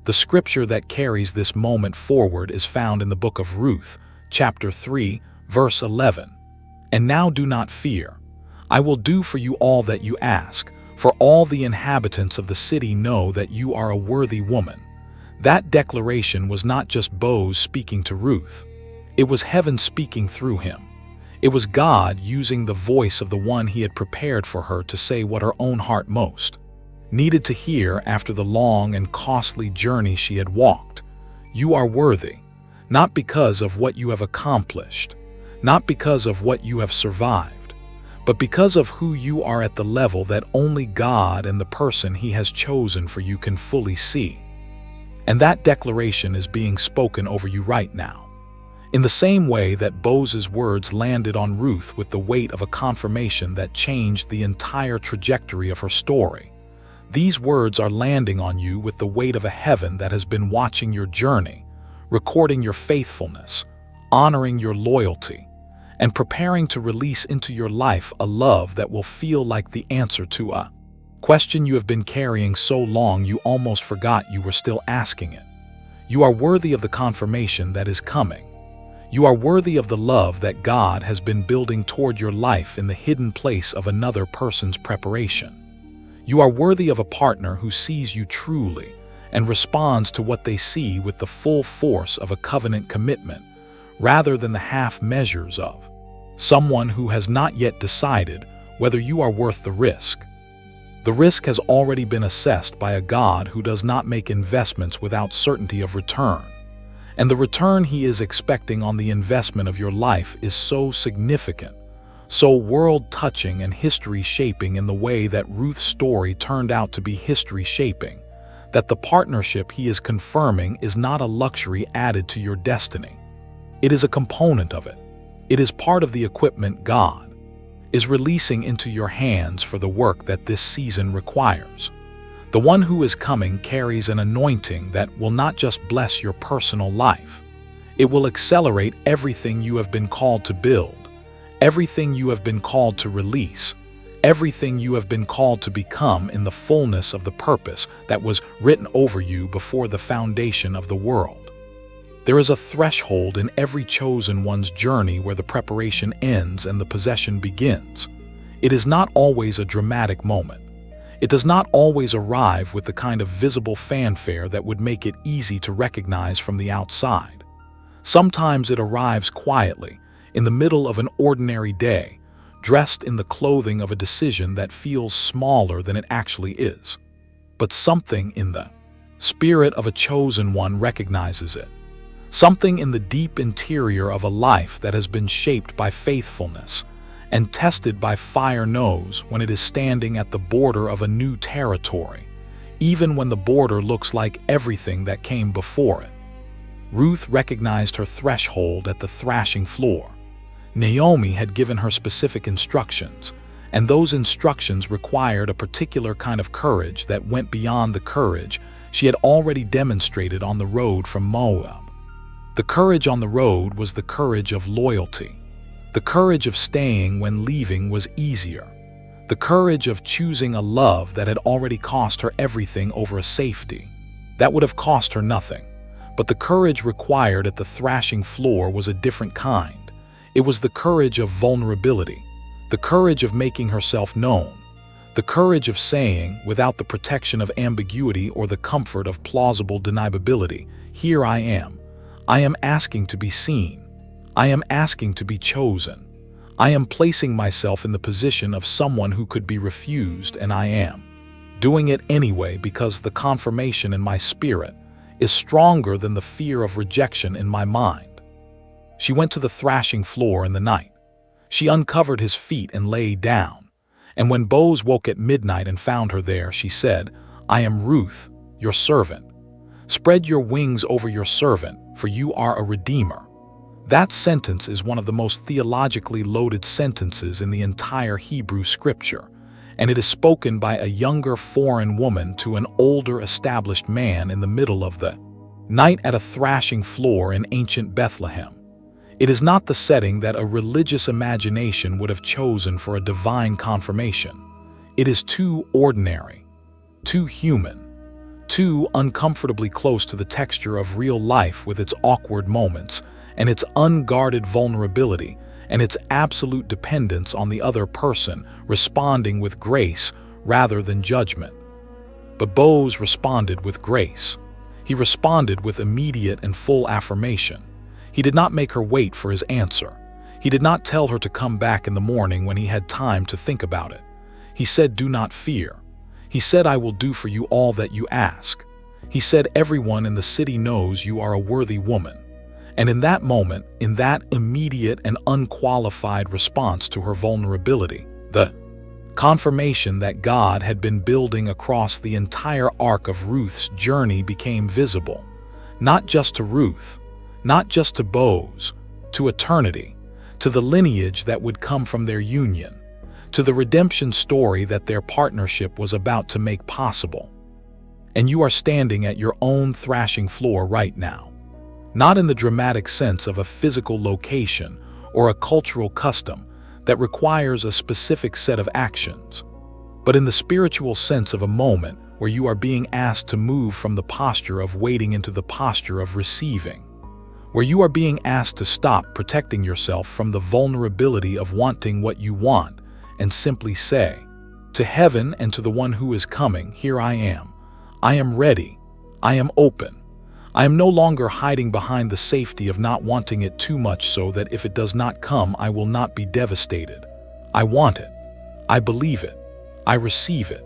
The scripture that carries this moment forward is found in the book of Ruth, chapter 3, verse 11. "And now do not fear. I will do for you all that you ask, for all the inhabitants of the city know that you are a worthy woman." That declaration was not just Boaz speaking to Ruth. It was heaven speaking through him. It was God using the voice of the one he had prepared for her to say what her own heart most needed to hear after the long and costly journey she had walked. You are worthy, not because of what you have accomplished, not because of what you have survived, but because of who you are at the level that only God and the person he has chosen for you can fully see. And that declaration is being spoken over you right now. In the same way that Boaz's words landed on Ruth with the weight of a confirmation that changed the entire trajectory of her story, these words are landing on you with the weight of a heaven that has been watching your journey, recording your faithfulness, honoring your loyalty, and preparing to release into your life a love that will feel like the answer to a question you have been carrying so long you almost forgot you were still asking it. You are worthy of the confirmation that is coming. You are worthy of the love that God has been building toward your life in the hidden place of another person's preparation. You are worthy of a partner who sees you truly and responds to what they see with the full force of a covenant commitment, rather than the half measures of someone who has not yet decided whether you are worth the risk. The risk has already been assessed by a God who does not make investments without certainty of return. And the return he is expecting on the investment of your life is so significant, so world-touching and history-shaping in the way that Ruth's story turned out to be history-shaping, that the partnership he is confirming is not a luxury added to your destiny. It is a component of it. It is part of the equipment God is releasing into your hands for the work that this season requires. The one who is coming carries an anointing that will not just bless your personal life. It will accelerate everything you have been called to build, everything you have been called to release, everything you have been called to become in the fullness of the purpose that was written over you before the foundation of the world. There is a threshold in every chosen one's journey where the preparation ends and the possession begins. It is not always a dramatic moment. It does not always arrive with the kind of visible fanfare that would make it easy to recognize from the outside. Sometimes it arrives quietly, in the middle of an ordinary day, dressed in the clothing of a decision that feels smaller than it actually is. But something in the spirit of a chosen one recognizes it. Something in the deep interior of a life that has been shaped by faithfulness and tested by fire knows when it is standing at the border of a new territory, even when the border looks like everything that came before it. Ruth recognized her threshold at the thrashing floor. Naomi had given her specific instructions, and those instructions required a particular kind of courage that went beyond the courage she had already demonstrated on the road from Moab. The courage on the road was the courage of loyalty, the courage of staying when leaving was easier, the courage of choosing a love that had already cost her everything over a safety that would have cost her nothing. But the courage required at the thrashing floor was a different kind. It was the courage of vulnerability, the courage of making herself known, The courage of saying, without the protection of ambiguity or the comfort of plausible deniability, "Here I am. I am asking to be seen. I am asking to be chosen. I am placing myself in the position of someone who could be refused, and I am doing it anyway because the confirmation in my spirit is stronger than the fear of rejection in my mind." She went to the thrashing floor in the night. She uncovered his feet and lay down. And when Boaz woke at midnight and found her there, she said, "I am Ruth, your servant. Spread your wings over your servant, for you are a redeemer." That sentence is one of the most theologically loaded sentences in the entire Hebrew scripture, and it is spoken by a younger foreign woman to an older established man in the middle of the night at a thrashing floor in ancient Bethlehem. It is not the setting that a religious imagination would have chosen for a divine confirmation. It is too ordinary, too human, too uncomfortably close to the texture of real life with its awkward moments and its unguarded vulnerability and its absolute dependence on the other person responding with grace rather than judgment. But Boaz responded with grace. He responded with immediate and full affirmation. He did not make her wait for his answer. He did not tell her to come back in the morning when he had time to think about it. He said, "Do not fear." He said, "I will do for you all that you ask." He said, "Everyone in the city knows you are a worthy woman." And in that moment, in that immediate and unqualified response to her vulnerability, the confirmation that God had been building across the entire arc of Ruth's journey became visible, not just to Ruth, not just to Boaz, to eternity, to the lineage that would come from their union, to the redemption story that their partnership was about to make possible. And you are standing at your own thrashing floor right now, not in the dramatic sense of a physical location or a cultural custom that requires a specific set of actions, but in the spiritual sense of a moment where you are being asked to move from the posture of waiting into the posture of receiving, where you are being asked to stop protecting yourself from the vulnerability of wanting what you want and simply say, to heaven and to the one who is coming, "Here I am. I am ready. I am open. I am no longer hiding behind the safety of not wanting it too much so that if it does not come, I will not be devastated. I want it. I believe it. I receive it.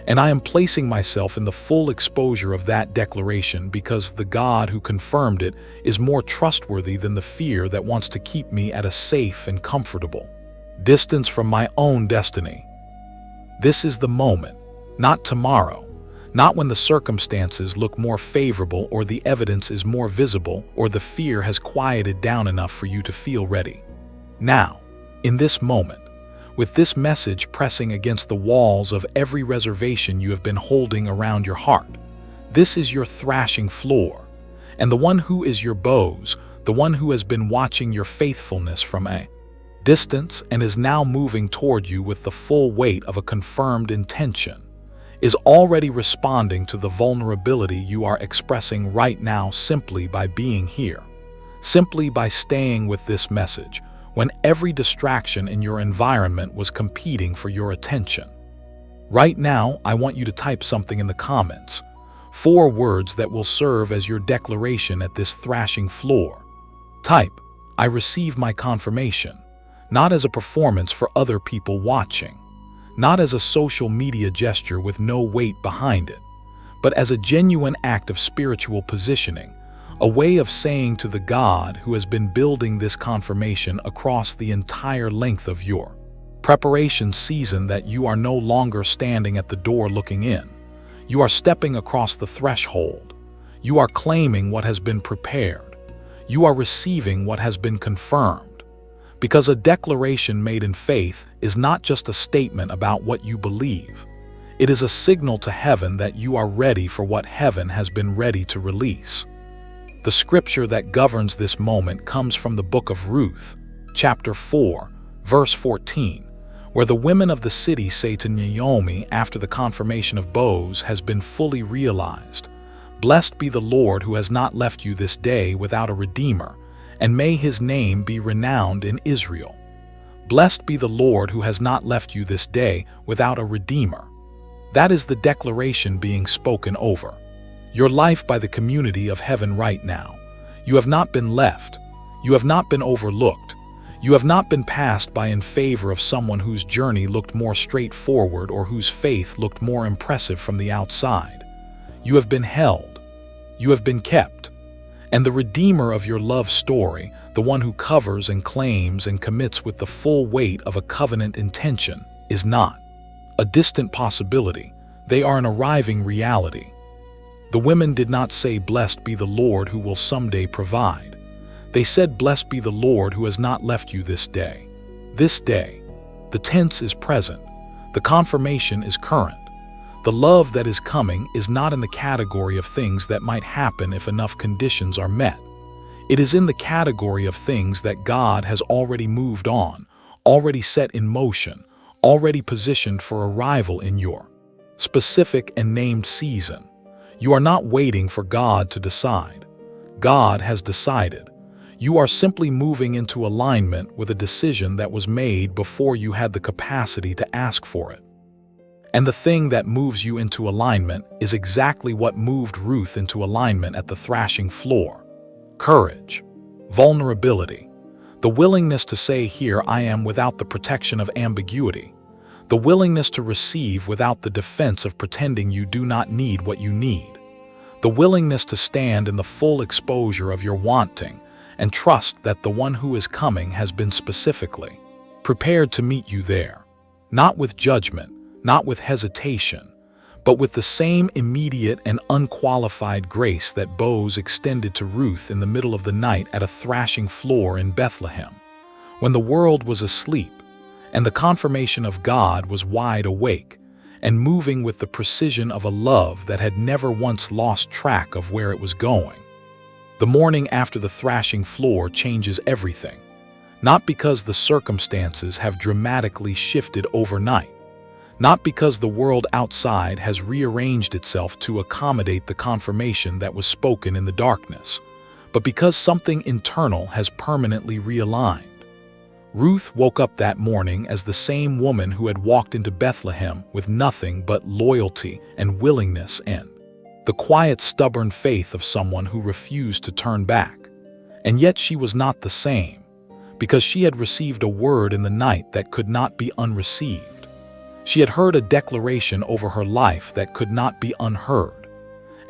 And I am placing myself in the full exposure of that declaration because the God who confirmed it is more trustworthy than the fear that wants to keep me at a safe and comfortable distance from my own destiny." This is the moment, not tomorrow, not when the circumstances look more favorable or the evidence is more visible or the fear has quieted down enough for you to feel ready. Now, in this moment, with this message pressing against the walls of every reservation you have been holding around your heart, this is your thrashing floor, and the one who is your Boaz, the one who has been watching your faithfulness from a distance and is now moving toward you with the full weight of a confirmed intention, is already responding to the vulnerability you are expressing right now simply by being here, simply by staying with this message, when every distraction in your environment was competing for your attention. Right now, I want you to type something in the comments, 4 words that will serve as your declaration at this thrashing floor. Type, "I receive my confirmation," not as a performance for other people watching, not as a social media gesture with no weight behind it, but as a genuine act of spiritual positioning, a way of saying to the God who has been building this confirmation across the entire length of your preparation season that you are no longer standing at the door looking in. You are stepping across the threshold. You are claiming what has been prepared. You are receiving what has been confirmed. Because a declaration made in faith is not just a statement about what you believe. It is a signal to heaven that you are ready for what heaven has been ready to release. The scripture that governs this moment comes from the book of Ruth, chapter 4, verse 14, where the women of the city say to Naomi after the confirmation of Boaz has been fully realized, "Blessed be the Lord who has not left you this day without a redeemer, and may his name be renowned in Israel." Blessed be the Lord who has not left you this day without a redeemer. That is the declaration being spoken over your life by the community of heaven right now. You have not been left. You have not been overlooked. You have not been passed by in favor of someone whose journey looked more straightforward or whose faith looked more impressive from the outside. You have been held. You have been kept. And the Redeemer of your love story, the one who covers and claims and commits with the full weight of a covenant intention, is not a distant possibility. They are an arriving reality. The women did not say, "Blessed be the Lord who will someday provide." They said, "Blessed be the Lord who has not left you this day." This day. The tense is present. The confirmation is current. The love that is coming is not in the category of things that might happen if enough conditions are met. It is in the category of things that God has already moved on, already set in motion, already positioned for arrival in your specific and named season. You are not waiting for God to decide. God has decided. You are simply moving into alignment with a decision that was made before you had the capacity to ask for it. And the thing that moves you into alignment is exactly what moved Ruth into alignment at the thrashing floor. Courage, vulnerability, the willingness to say, "Here I am," without the protection of ambiguity, the willingness to receive without the defense of pretending you do not need what you need, the willingness to stand in the full exposure of your wanting and trust that the one who is coming has been specifically prepared to meet you there, not with judgment, not with hesitation, but with the same immediate and unqualified grace that Boaz extended to Ruth in the middle of the night at a thrashing floor in Bethlehem, when the world was asleep and the confirmation of God was wide awake and moving with the precision of a love that had never once lost track of where it was going. The morning after the thrashing floor changes everything, not because the circumstances have dramatically shifted overnight, not because the world outside has rearranged itself to accommodate the confirmation that was spoken in the darkness, but because something internal has permanently realigned. Ruth woke up that morning as the same woman who had walked into Bethlehem with nothing but loyalty and willingness and the quiet, stubborn faith of someone who refused to turn back. And yet she was not the same, because she had received a word in the night that could not be unreceived. She had heard a declaration over her life that could not be unheard,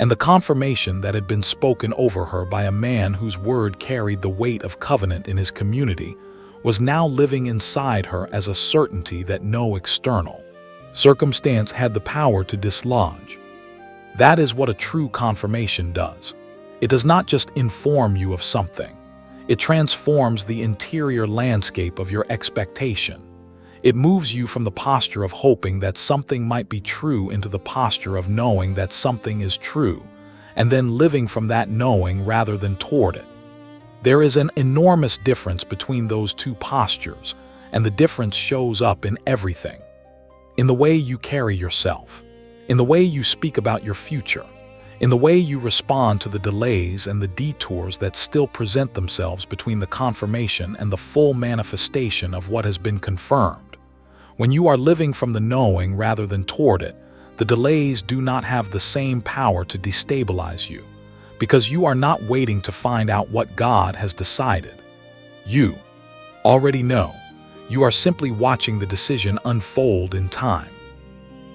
and the confirmation that had been spoken over her by a man whose word carried the weight of covenant in his community was now living inside her as a certainty that no external circumstance had the power to dislodge. That is what a true confirmation does. It does not just inform you of something. It transforms the interior landscape of your expectation. It moves you from the posture of hoping that something might be true into the posture of knowing that something is true, and then living from that knowing rather than toward it. There is an enormous difference between those two postures, and the difference shows up in everything. In the way you carry yourself, in the way you speak about your future, in the way you respond to the delays and the detours that still present themselves between the confirmation and the full manifestation of what has been confirmed. When you are living from the knowing rather than toward it, the delays do not have the same power to destabilize you, because you are not waiting to find out what God has decided. You already know. You are simply watching the decision unfold in time.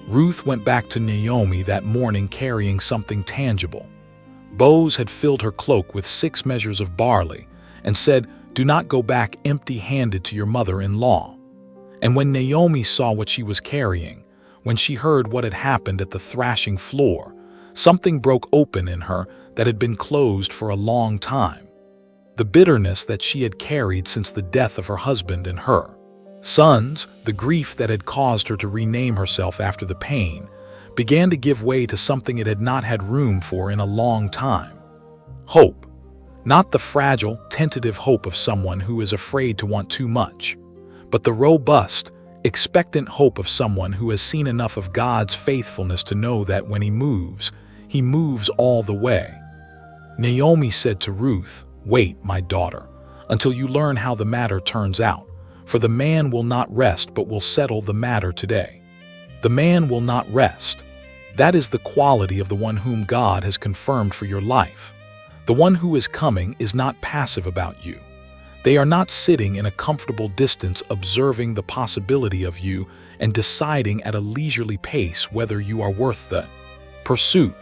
Ruth went back to Naomi that morning carrying something tangible. Boaz had filled her cloak with 6 measures of barley and said, "Do not go back empty-handed to your mother-in-law." And when Naomi saw what she was carrying, when she heard what had happened at the thrashing floor, something broke open in her that had been closed for a long time. The bitterness that she had carried since the death of her husband and her sons, the grief that had caused her to rename herself after the pain, began to give way to something it had not had room for in a long time. Hope. Not the fragile, tentative hope of someone who is afraid to want too much, but the robust, expectant hope of someone who has seen enough of God's faithfulness to know that when He moves all the way. Naomi said to Ruth, "Wait, my daughter, until you learn how the matter turns out, For the man will not rest but will settle the matter today. The man will not rest. That is the quality of the one whom God has confirmed for your life. The one who is coming is not passive about you. They are not sitting in a comfortable distance observing the possibility of you and deciding at a leisurely pace whether you are worth the pursuit.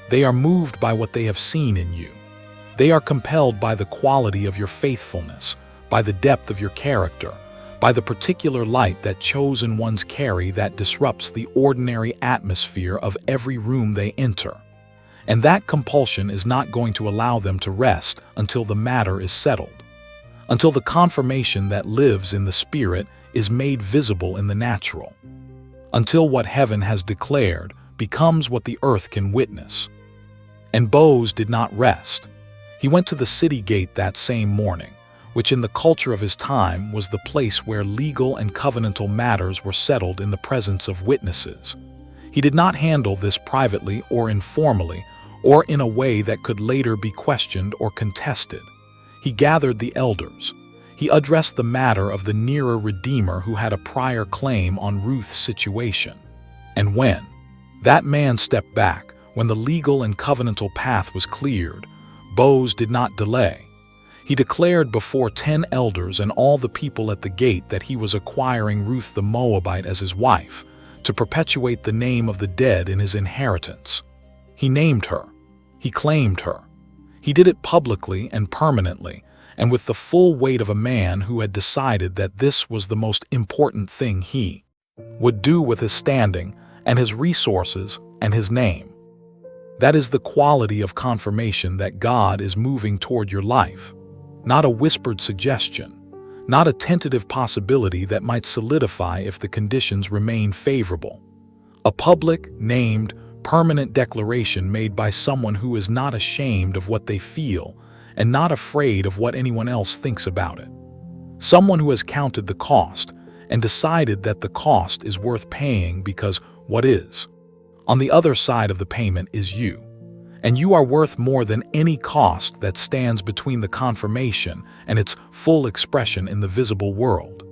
They are moved by what they have seen in you. They are compelled by the quality of your faithfulness, by the depth of your character, by the particular light that chosen ones carry that disrupts the ordinary atmosphere of every room they enter. And that compulsion is not going to allow them to rest until the matter is settled, until the confirmation that lives in the spirit is made visible in the natural, until what heaven has declared becomes what the earth can witness. And Boaz did not rest. He went to the city gate that same morning, which in the culture of his time was the place where legal and covenantal matters were settled in the presence of witnesses. He did not handle this privately or informally, or in a way that could later be questioned or contested. He gathered the elders. He addressed the matter of the nearer Redeemer who had a prior claim on Ruth's situation. And when that man stepped back, when the legal and covenantal path was cleared, Boaz did not delay. He declared before 10 elders and all the people at the gate that he was acquiring Ruth the Moabite as his wife, to perpetuate the name of the dead in his inheritance. He named her. He claimed her. He did it publicly and permanently, and with the full weight of a man who had decided that this was the most important thing he would do with his standing and his resources and his name. That is the quality of confirmation that God is moving toward your life, not a whispered suggestion, not a tentative possibility that might solidify if the conditions remain favorable. A public, named, permanent declaration made by someone who is not ashamed of what they feel and not afraid of what anyone else thinks about it. Someone who has counted the cost and decided that the cost is worth paying because what is on the other side of the payment is you. And you are worth more than any cost that stands between the confirmation and its full expression in the visible world.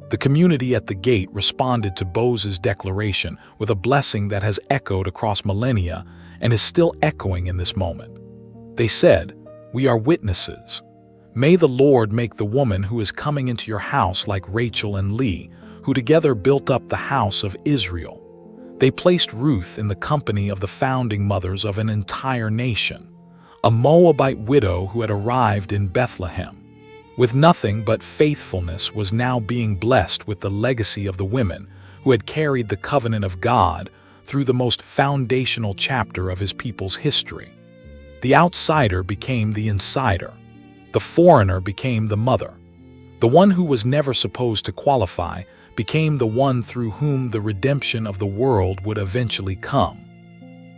The community at the gate responded to Boaz's declaration with a blessing that has echoed across millennia and is still echoing in this moment. They said, "We are witnesses. May the Lord make the woman who is coming into your house like Rachel and Leah, who together built up the house of Israel." They placed Ruth in the company of the founding mothers of an entire nation, a Moabite widow who had arrived in Bethlehem. With nothing but faithfulness was now being blessed with the legacy of the women who had carried the covenant of God through the most foundational chapter of his people's history. The outsider became the insider. The foreigner became the mother. The one who was never supposed to qualify became the one through whom the redemption of the world would eventually come.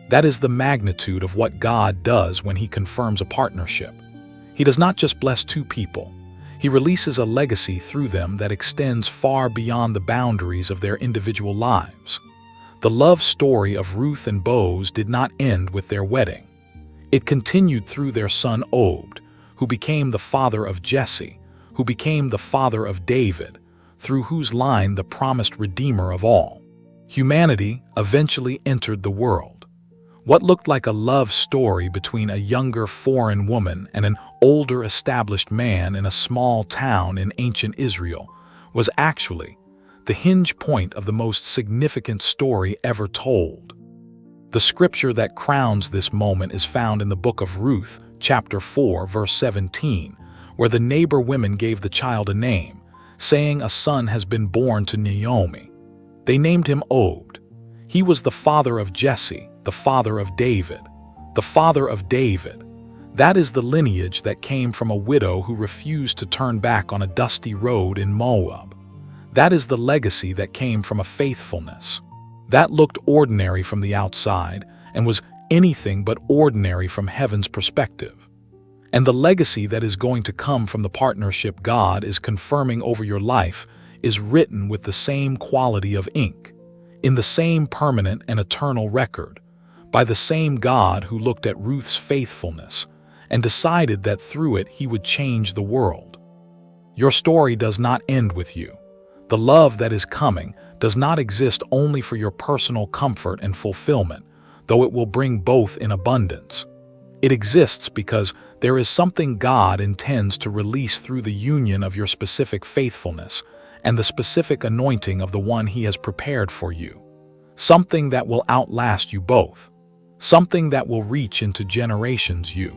That is the magnitude of what God does when He confirms a partnership. He does not just bless two people. He releases a legacy through them that extends far beyond the boundaries of their individual lives. The love story of Ruth and Boaz did not end with their wedding. It continued through their son Obed, who became the father of Jesse, who became the father of David, through whose line the promised Redeemer of all humanity eventually entered the world. What looked like a love story between a younger foreign woman and an older established man in a small town in ancient Israel was actually the hinge point of the most significant story ever told. The scripture that crowns this moment is found in the book of Ruth, chapter 4, verse 17, where the neighbor women gave the child a name, saying a son has been born to Naomi. They named him Obed. He was the father of Jesse, the father of David. The father of David. That is the lineage that came from a widow who refused to turn back on a dusty road in Moab. That is the legacy that came from a faithfulness that looked ordinary from the outside and was anything but ordinary from heaven's perspective. And the legacy that is going to come from the partnership God is confirming over your life is written with the same quality of ink, in the same permanent and eternal record, by the same God who looked at Ruth's faithfulness and decided that through it He would change the world. Your story does not end with you. The love that is coming does not exist only for your personal comfort and fulfillment, though it will bring both in abundance. It exists because there is something God intends to release through the union of your specific faithfulness and the specific anointing of the one He has prepared for you. Something that will outlast you both. Something that will reach into generations you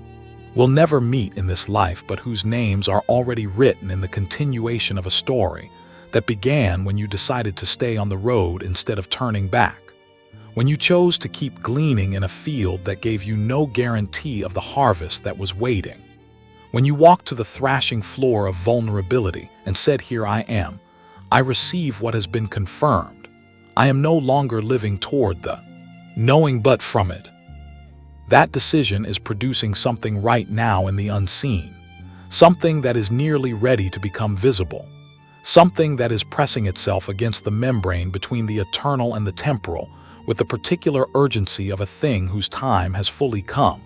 will never meet in this life, but whose names are already written in the continuation of a story that began when you decided to stay on the road instead of turning back. When you chose to keep gleaning in a field that gave you no guarantee of the harvest that was waiting. When you walked to the thrashing floor of vulnerability and said, "Here I am. I receive what has been confirmed. I am no longer living toward the knowing but from it." That decision is producing something right now in the unseen, something that is nearly ready to become visible, something that is pressing itself against the membrane between the eternal and the temporal with the particular urgency of a thing whose time has fully come.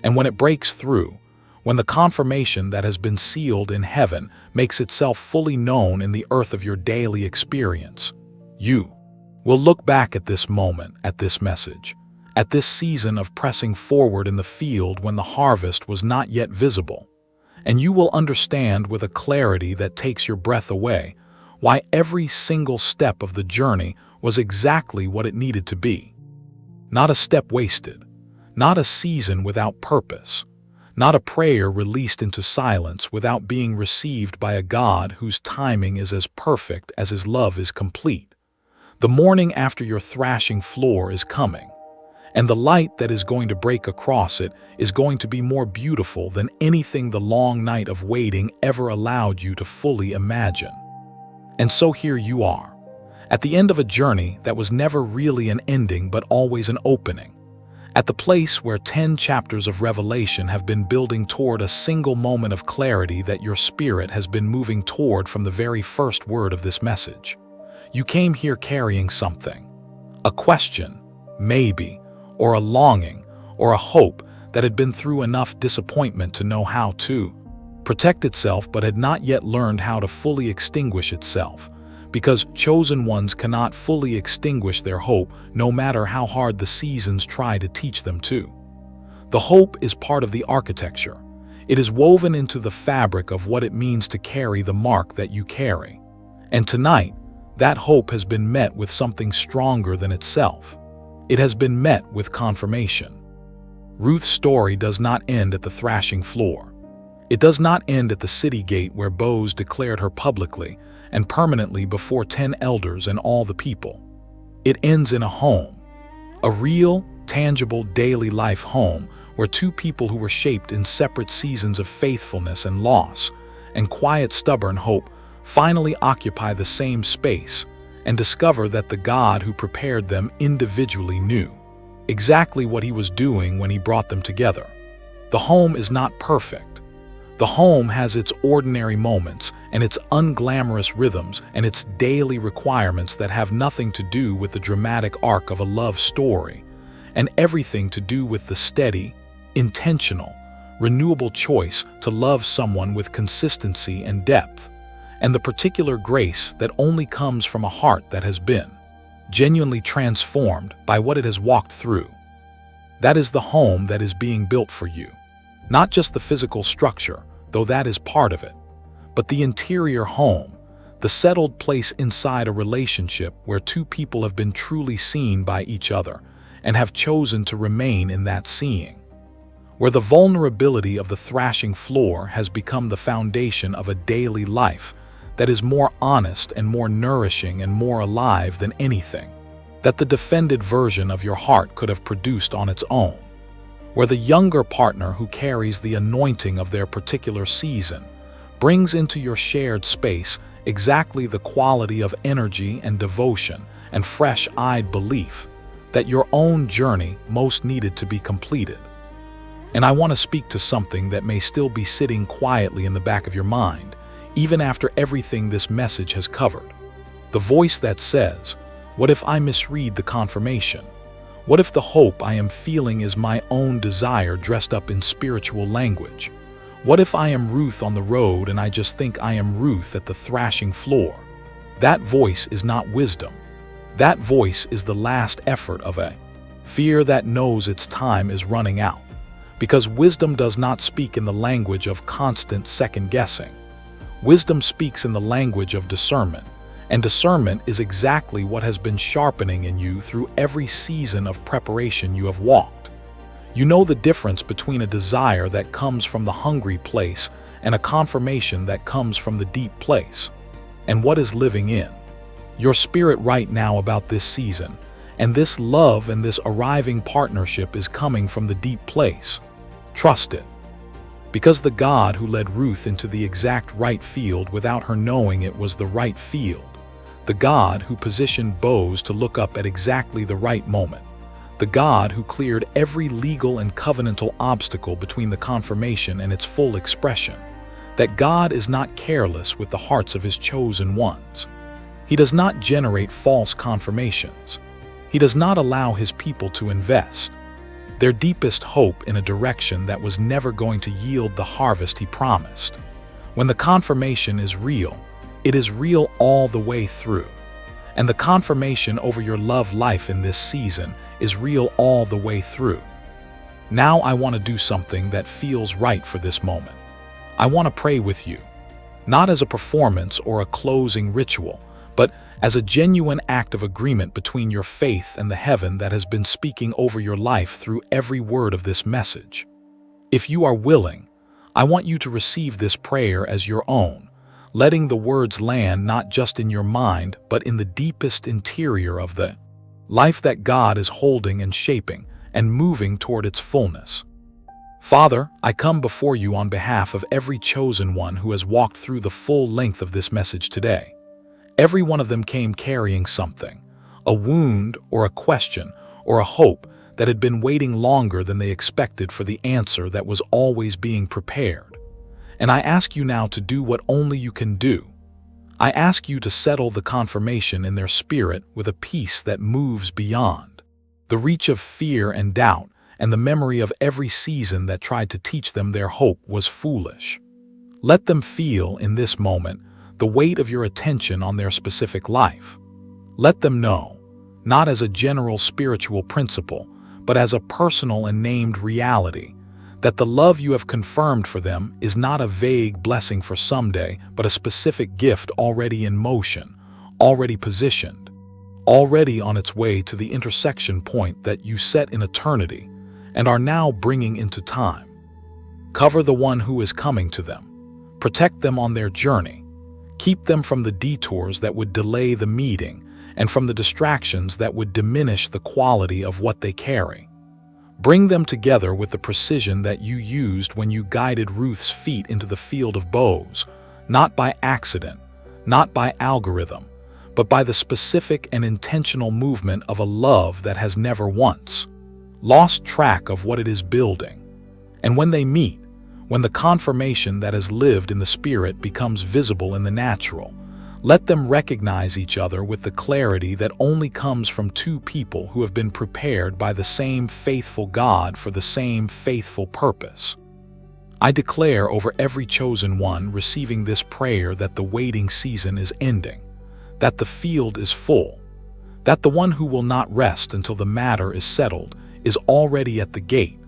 And when it breaks through, when the confirmation that has been sealed in heaven makes itself fully known in the earth of your daily experience, you will look back at this moment, at this message, at this season of pressing forward in the field when the harvest was not yet visible, and you will understand with a clarity that takes your breath away why every single step of the journey was exactly what it needed to be. Not a step wasted, not a season without purpose, not a prayer released into silence without being received by a God whose timing is as perfect as His love is complete. The morning after your thrashing floor is coming, and the light that is going to break across it is going to be more beautiful than anything the long night of waiting ever allowed you to fully imagine. And so here you are, at the end of a journey that was never really an ending but always an opening, at the place where 10 chapters of revelation have been building toward a single moment of clarity that your spirit has been moving toward from the very first word of this message. You came here carrying something, a question, maybe, or a longing, or a hope that had been through enough disappointment to know how to protect itself but had not yet learned how to fully extinguish itself, because chosen ones cannot fully extinguish their hope no matter how hard the seasons try to teach them to. The hope is part of the architecture. It is woven into the fabric of what it means to carry the mark that you carry. And tonight, that hope has been met with something stronger than itself. It has been met with confirmation. Ruth's story does not end at the thrashing floor. It does not end at the city gate where Boaz declared her publicly and permanently before 10 elders and all the people. It ends in a home, a real, tangible, daily life home where two people who were shaped in separate seasons of faithfulness and loss and quiet, stubborn hope finally occupy the same space and discover that the God who prepared them individually knew exactly what He was doing when He brought them together. The home is not perfect. The home has its ordinary moments and its unglamorous rhythms and its daily requirements that have nothing to do with the dramatic arc of a love story, and everything to do with the steady, intentional, renewable choice to love someone with consistency and depth, and the particular grace that only comes from a heart that has been genuinely transformed by what it has walked through. That is the home that is being built for you. Not just the physical structure, though that is part of it, but the interior home, the settled place inside a relationship where two people have been truly seen by each other and have chosen to remain in that seeing. Where the vulnerability of the thrashing floor has become the foundation of a daily life that is more honest and more nourishing and more alive than anything that the defended version of your heart could have produced on its own. Where the younger partner who carries the anointing of their particular season brings into your shared space exactly the quality of energy and devotion and fresh-eyed belief that your own journey most needed to be completed. And I want to speak to something that may still be sitting quietly in the back of your mind, even after everything this message has covered. The voice that says, "What if I misread the confirmation? What if the hope I am feeling is my own desire dressed up in spiritual language? What if I am Ruth on the road and I just think I am Ruth at the thrashing floor? That voice is not wisdom. That voice is the last effort of a fear that knows its time is running out. Because wisdom does not speak in the language of constant second-guessing. Wisdom speaks in the language of discernment, and discernment is exactly what has been sharpening in you through every season of preparation you have walked. You know the difference between a desire that comes from the hungry place and a confirmation that comes from the deep place. And what is living in your spirit right now about this season, and this love and this arriving partnership is coming from the deep place. Trust it. Because the God who led Ruth into the exact right field without her knowing it was the right field, the God who positioned Boaz to look up at exactly the right moment, the God who cleared every legal and covenantal obstacle between the confirmation and its full expression, that God is not careless with the hearts of his chosen ones. He does not generate false confirmations. He does not allow his people to invest their deepest hope in a direction that was never going to yield the harvest he promised. When the confirmation is real, it is real all the way through. And the confirmation over your love life in this season is real all the way through. Now I want to do something that feels right for this moment. I want to pray with you, not as a performance or a closing ritual, but as a genuine act of agreement between your faith and the heaven that has been speaking over your life through every word of this message. If you are willing, I want you to receive this prayer as your own, letting the words land not just in your mind, but in the deepest interior of the life that God is holding and shaping and moving toward its fullness. Father, I come before you on behalf of every chosen one who has walked through the full length of this message today. Every one of them came carrying something, a wound or a question or a hope that had been waiting longer than they expected for the answer that was always being prepared. And I ask you now to do what only you can do. I ask you to settle the confirmation in their spirit with a peace that moves beyond the reach of fear and doubt and the memory of every season that tried to teach them their hope was foolish. Let them feel in this moment the weight of your attention on their specific life. Let them know, not as a general spiritual principle, but as a personal and named reality, that the love you have confirmed for them is not a vague blessing for someday, but a specific gift already in motion, already positioned, already on its way to the intersection point that you set in eternity and are now bringing into time. Cover the one who is coming to them. Protect them on their journey. Keep them from the detours that would delay the meeting and from the distractions that would diminish the quality of what they carry. Bring them together with the precision that you used when you guided Ruth's feet into the field of Boaz, not by accident, not by algorithm, but by the specific and intentional movement of a love that has never once lost track of what it is building. And when they meet, when the confirmation that has lived in the spirit becomes visible in the natural, let them recognize each other with the clarity that only comes from two people who have been prepared by the same faithful God for the same faithful purpose. I declare over every chosen one receiving this prayer that the waiting season is ending, that the field is full, that the one who will not rest until the matter is settled is already at the gate,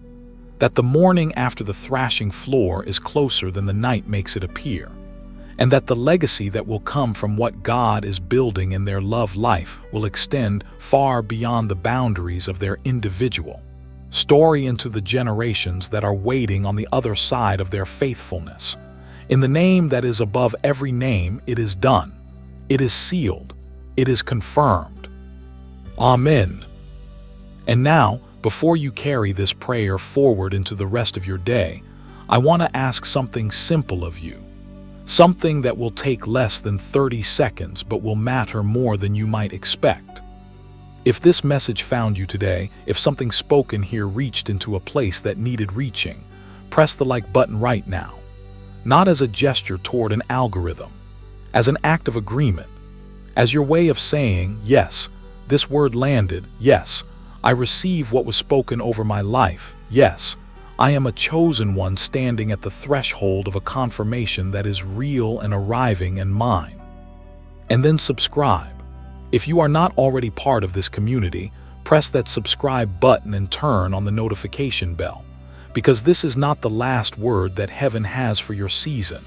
that the morning after the thrashing floor is closer than the night makes it appear, and that the legacy that will come from what God is building in their love life will extend far beyond the boundaries of their individual story into the generations that are waiting on the other side of their faithfulness. In the name that is above every name, it is done. It is sealed. It is confirmed. Amen. And now, before you carry this prayer forward into the rest of your day, I want to ask something simple of you. Something that will take less than 30 seconds but will matter more than you might expect. If this message found you today, if something spoken here reached into a place that needed reaching, press the like button right now. Not as a gesture toward an algorithm, as an act of agreement, as your way of saying, yes, this word landed, yes, I receive what was spoken over my life. Yes, I am a chosen one standing at the threshold of a confirmation that is real and arriving and mine. And then subscribe. If you are not already part of this community, press that subscribe button and turn on the notification bell, because this is not the last word that heaven has for your season.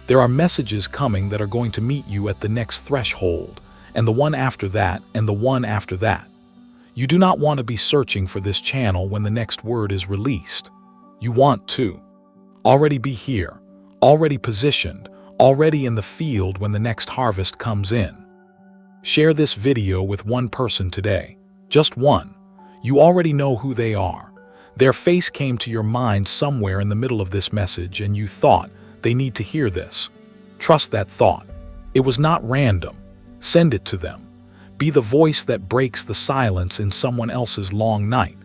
There are messages coming that are going to meet you at the next threshold, and the one after that, and the one after that. You do not want to be searching for this channel when the next word is released. You want to already be here, already positioned, already in the field when the next harvest comes in. Share this video with one person today, just one. You already know who they are. Their face came to your mind somewhere in the middle of this message and you thought, they need to hear this. Trust that thought. It was not random. Send it to them. Be the voice that breaks the silence in someone else's long night.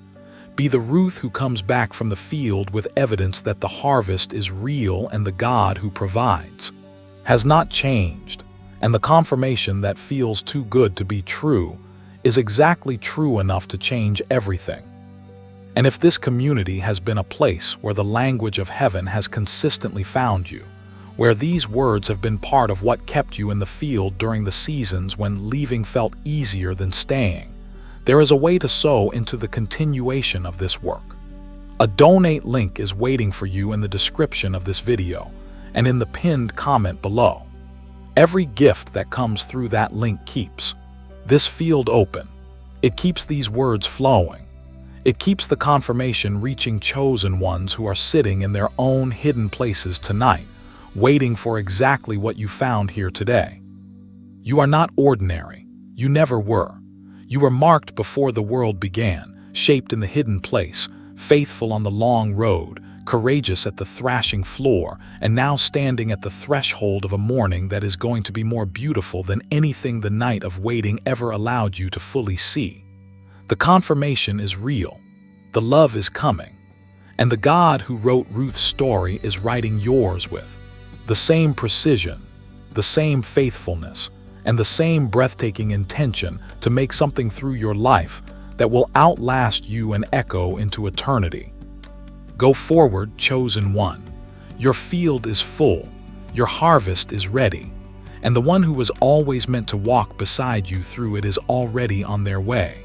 Be the Ruth who comes back from the field with evidence that the harvest is real and the God who provides has not changed, and the confirmation that feels too good to be true is exactly true enough to change everything. And if this community has been a place where the language of heaven has consistently found you, where these words have been part of what kept you in the field during the seasons when leaving felt easier than staying, there is a way to sow into the continuation of this work. A donate link is waiting for you in the description of this video and in the pinned comment below. Every gift that comes through that link keeps this field open. It keeps these words flowing. It keeps the confirmation reaching chosen ones who are sitting in their own hidden places tonight, waiting for exactly what you found here today. You are not ordinary. You never were. You were marked before the world began, shaped in the hidden place, faithful on the long road, courageous at the thrashing floor, and now standing at the threshold of a morning that is going to be more beautiful than anything the night of waiting ever allowed you to fully see. The confirmation is real. The love is coming. And the God who wrote Ruth's story is writing yours with the same precision, the same faithfulness, and the same breathtaking intention to make something through your life that will outlast you and echo into eternity. Go forward, chosen one. Your field is full. Your harvest is ready. And the one who was always meant to walk beside you through it is already on their way.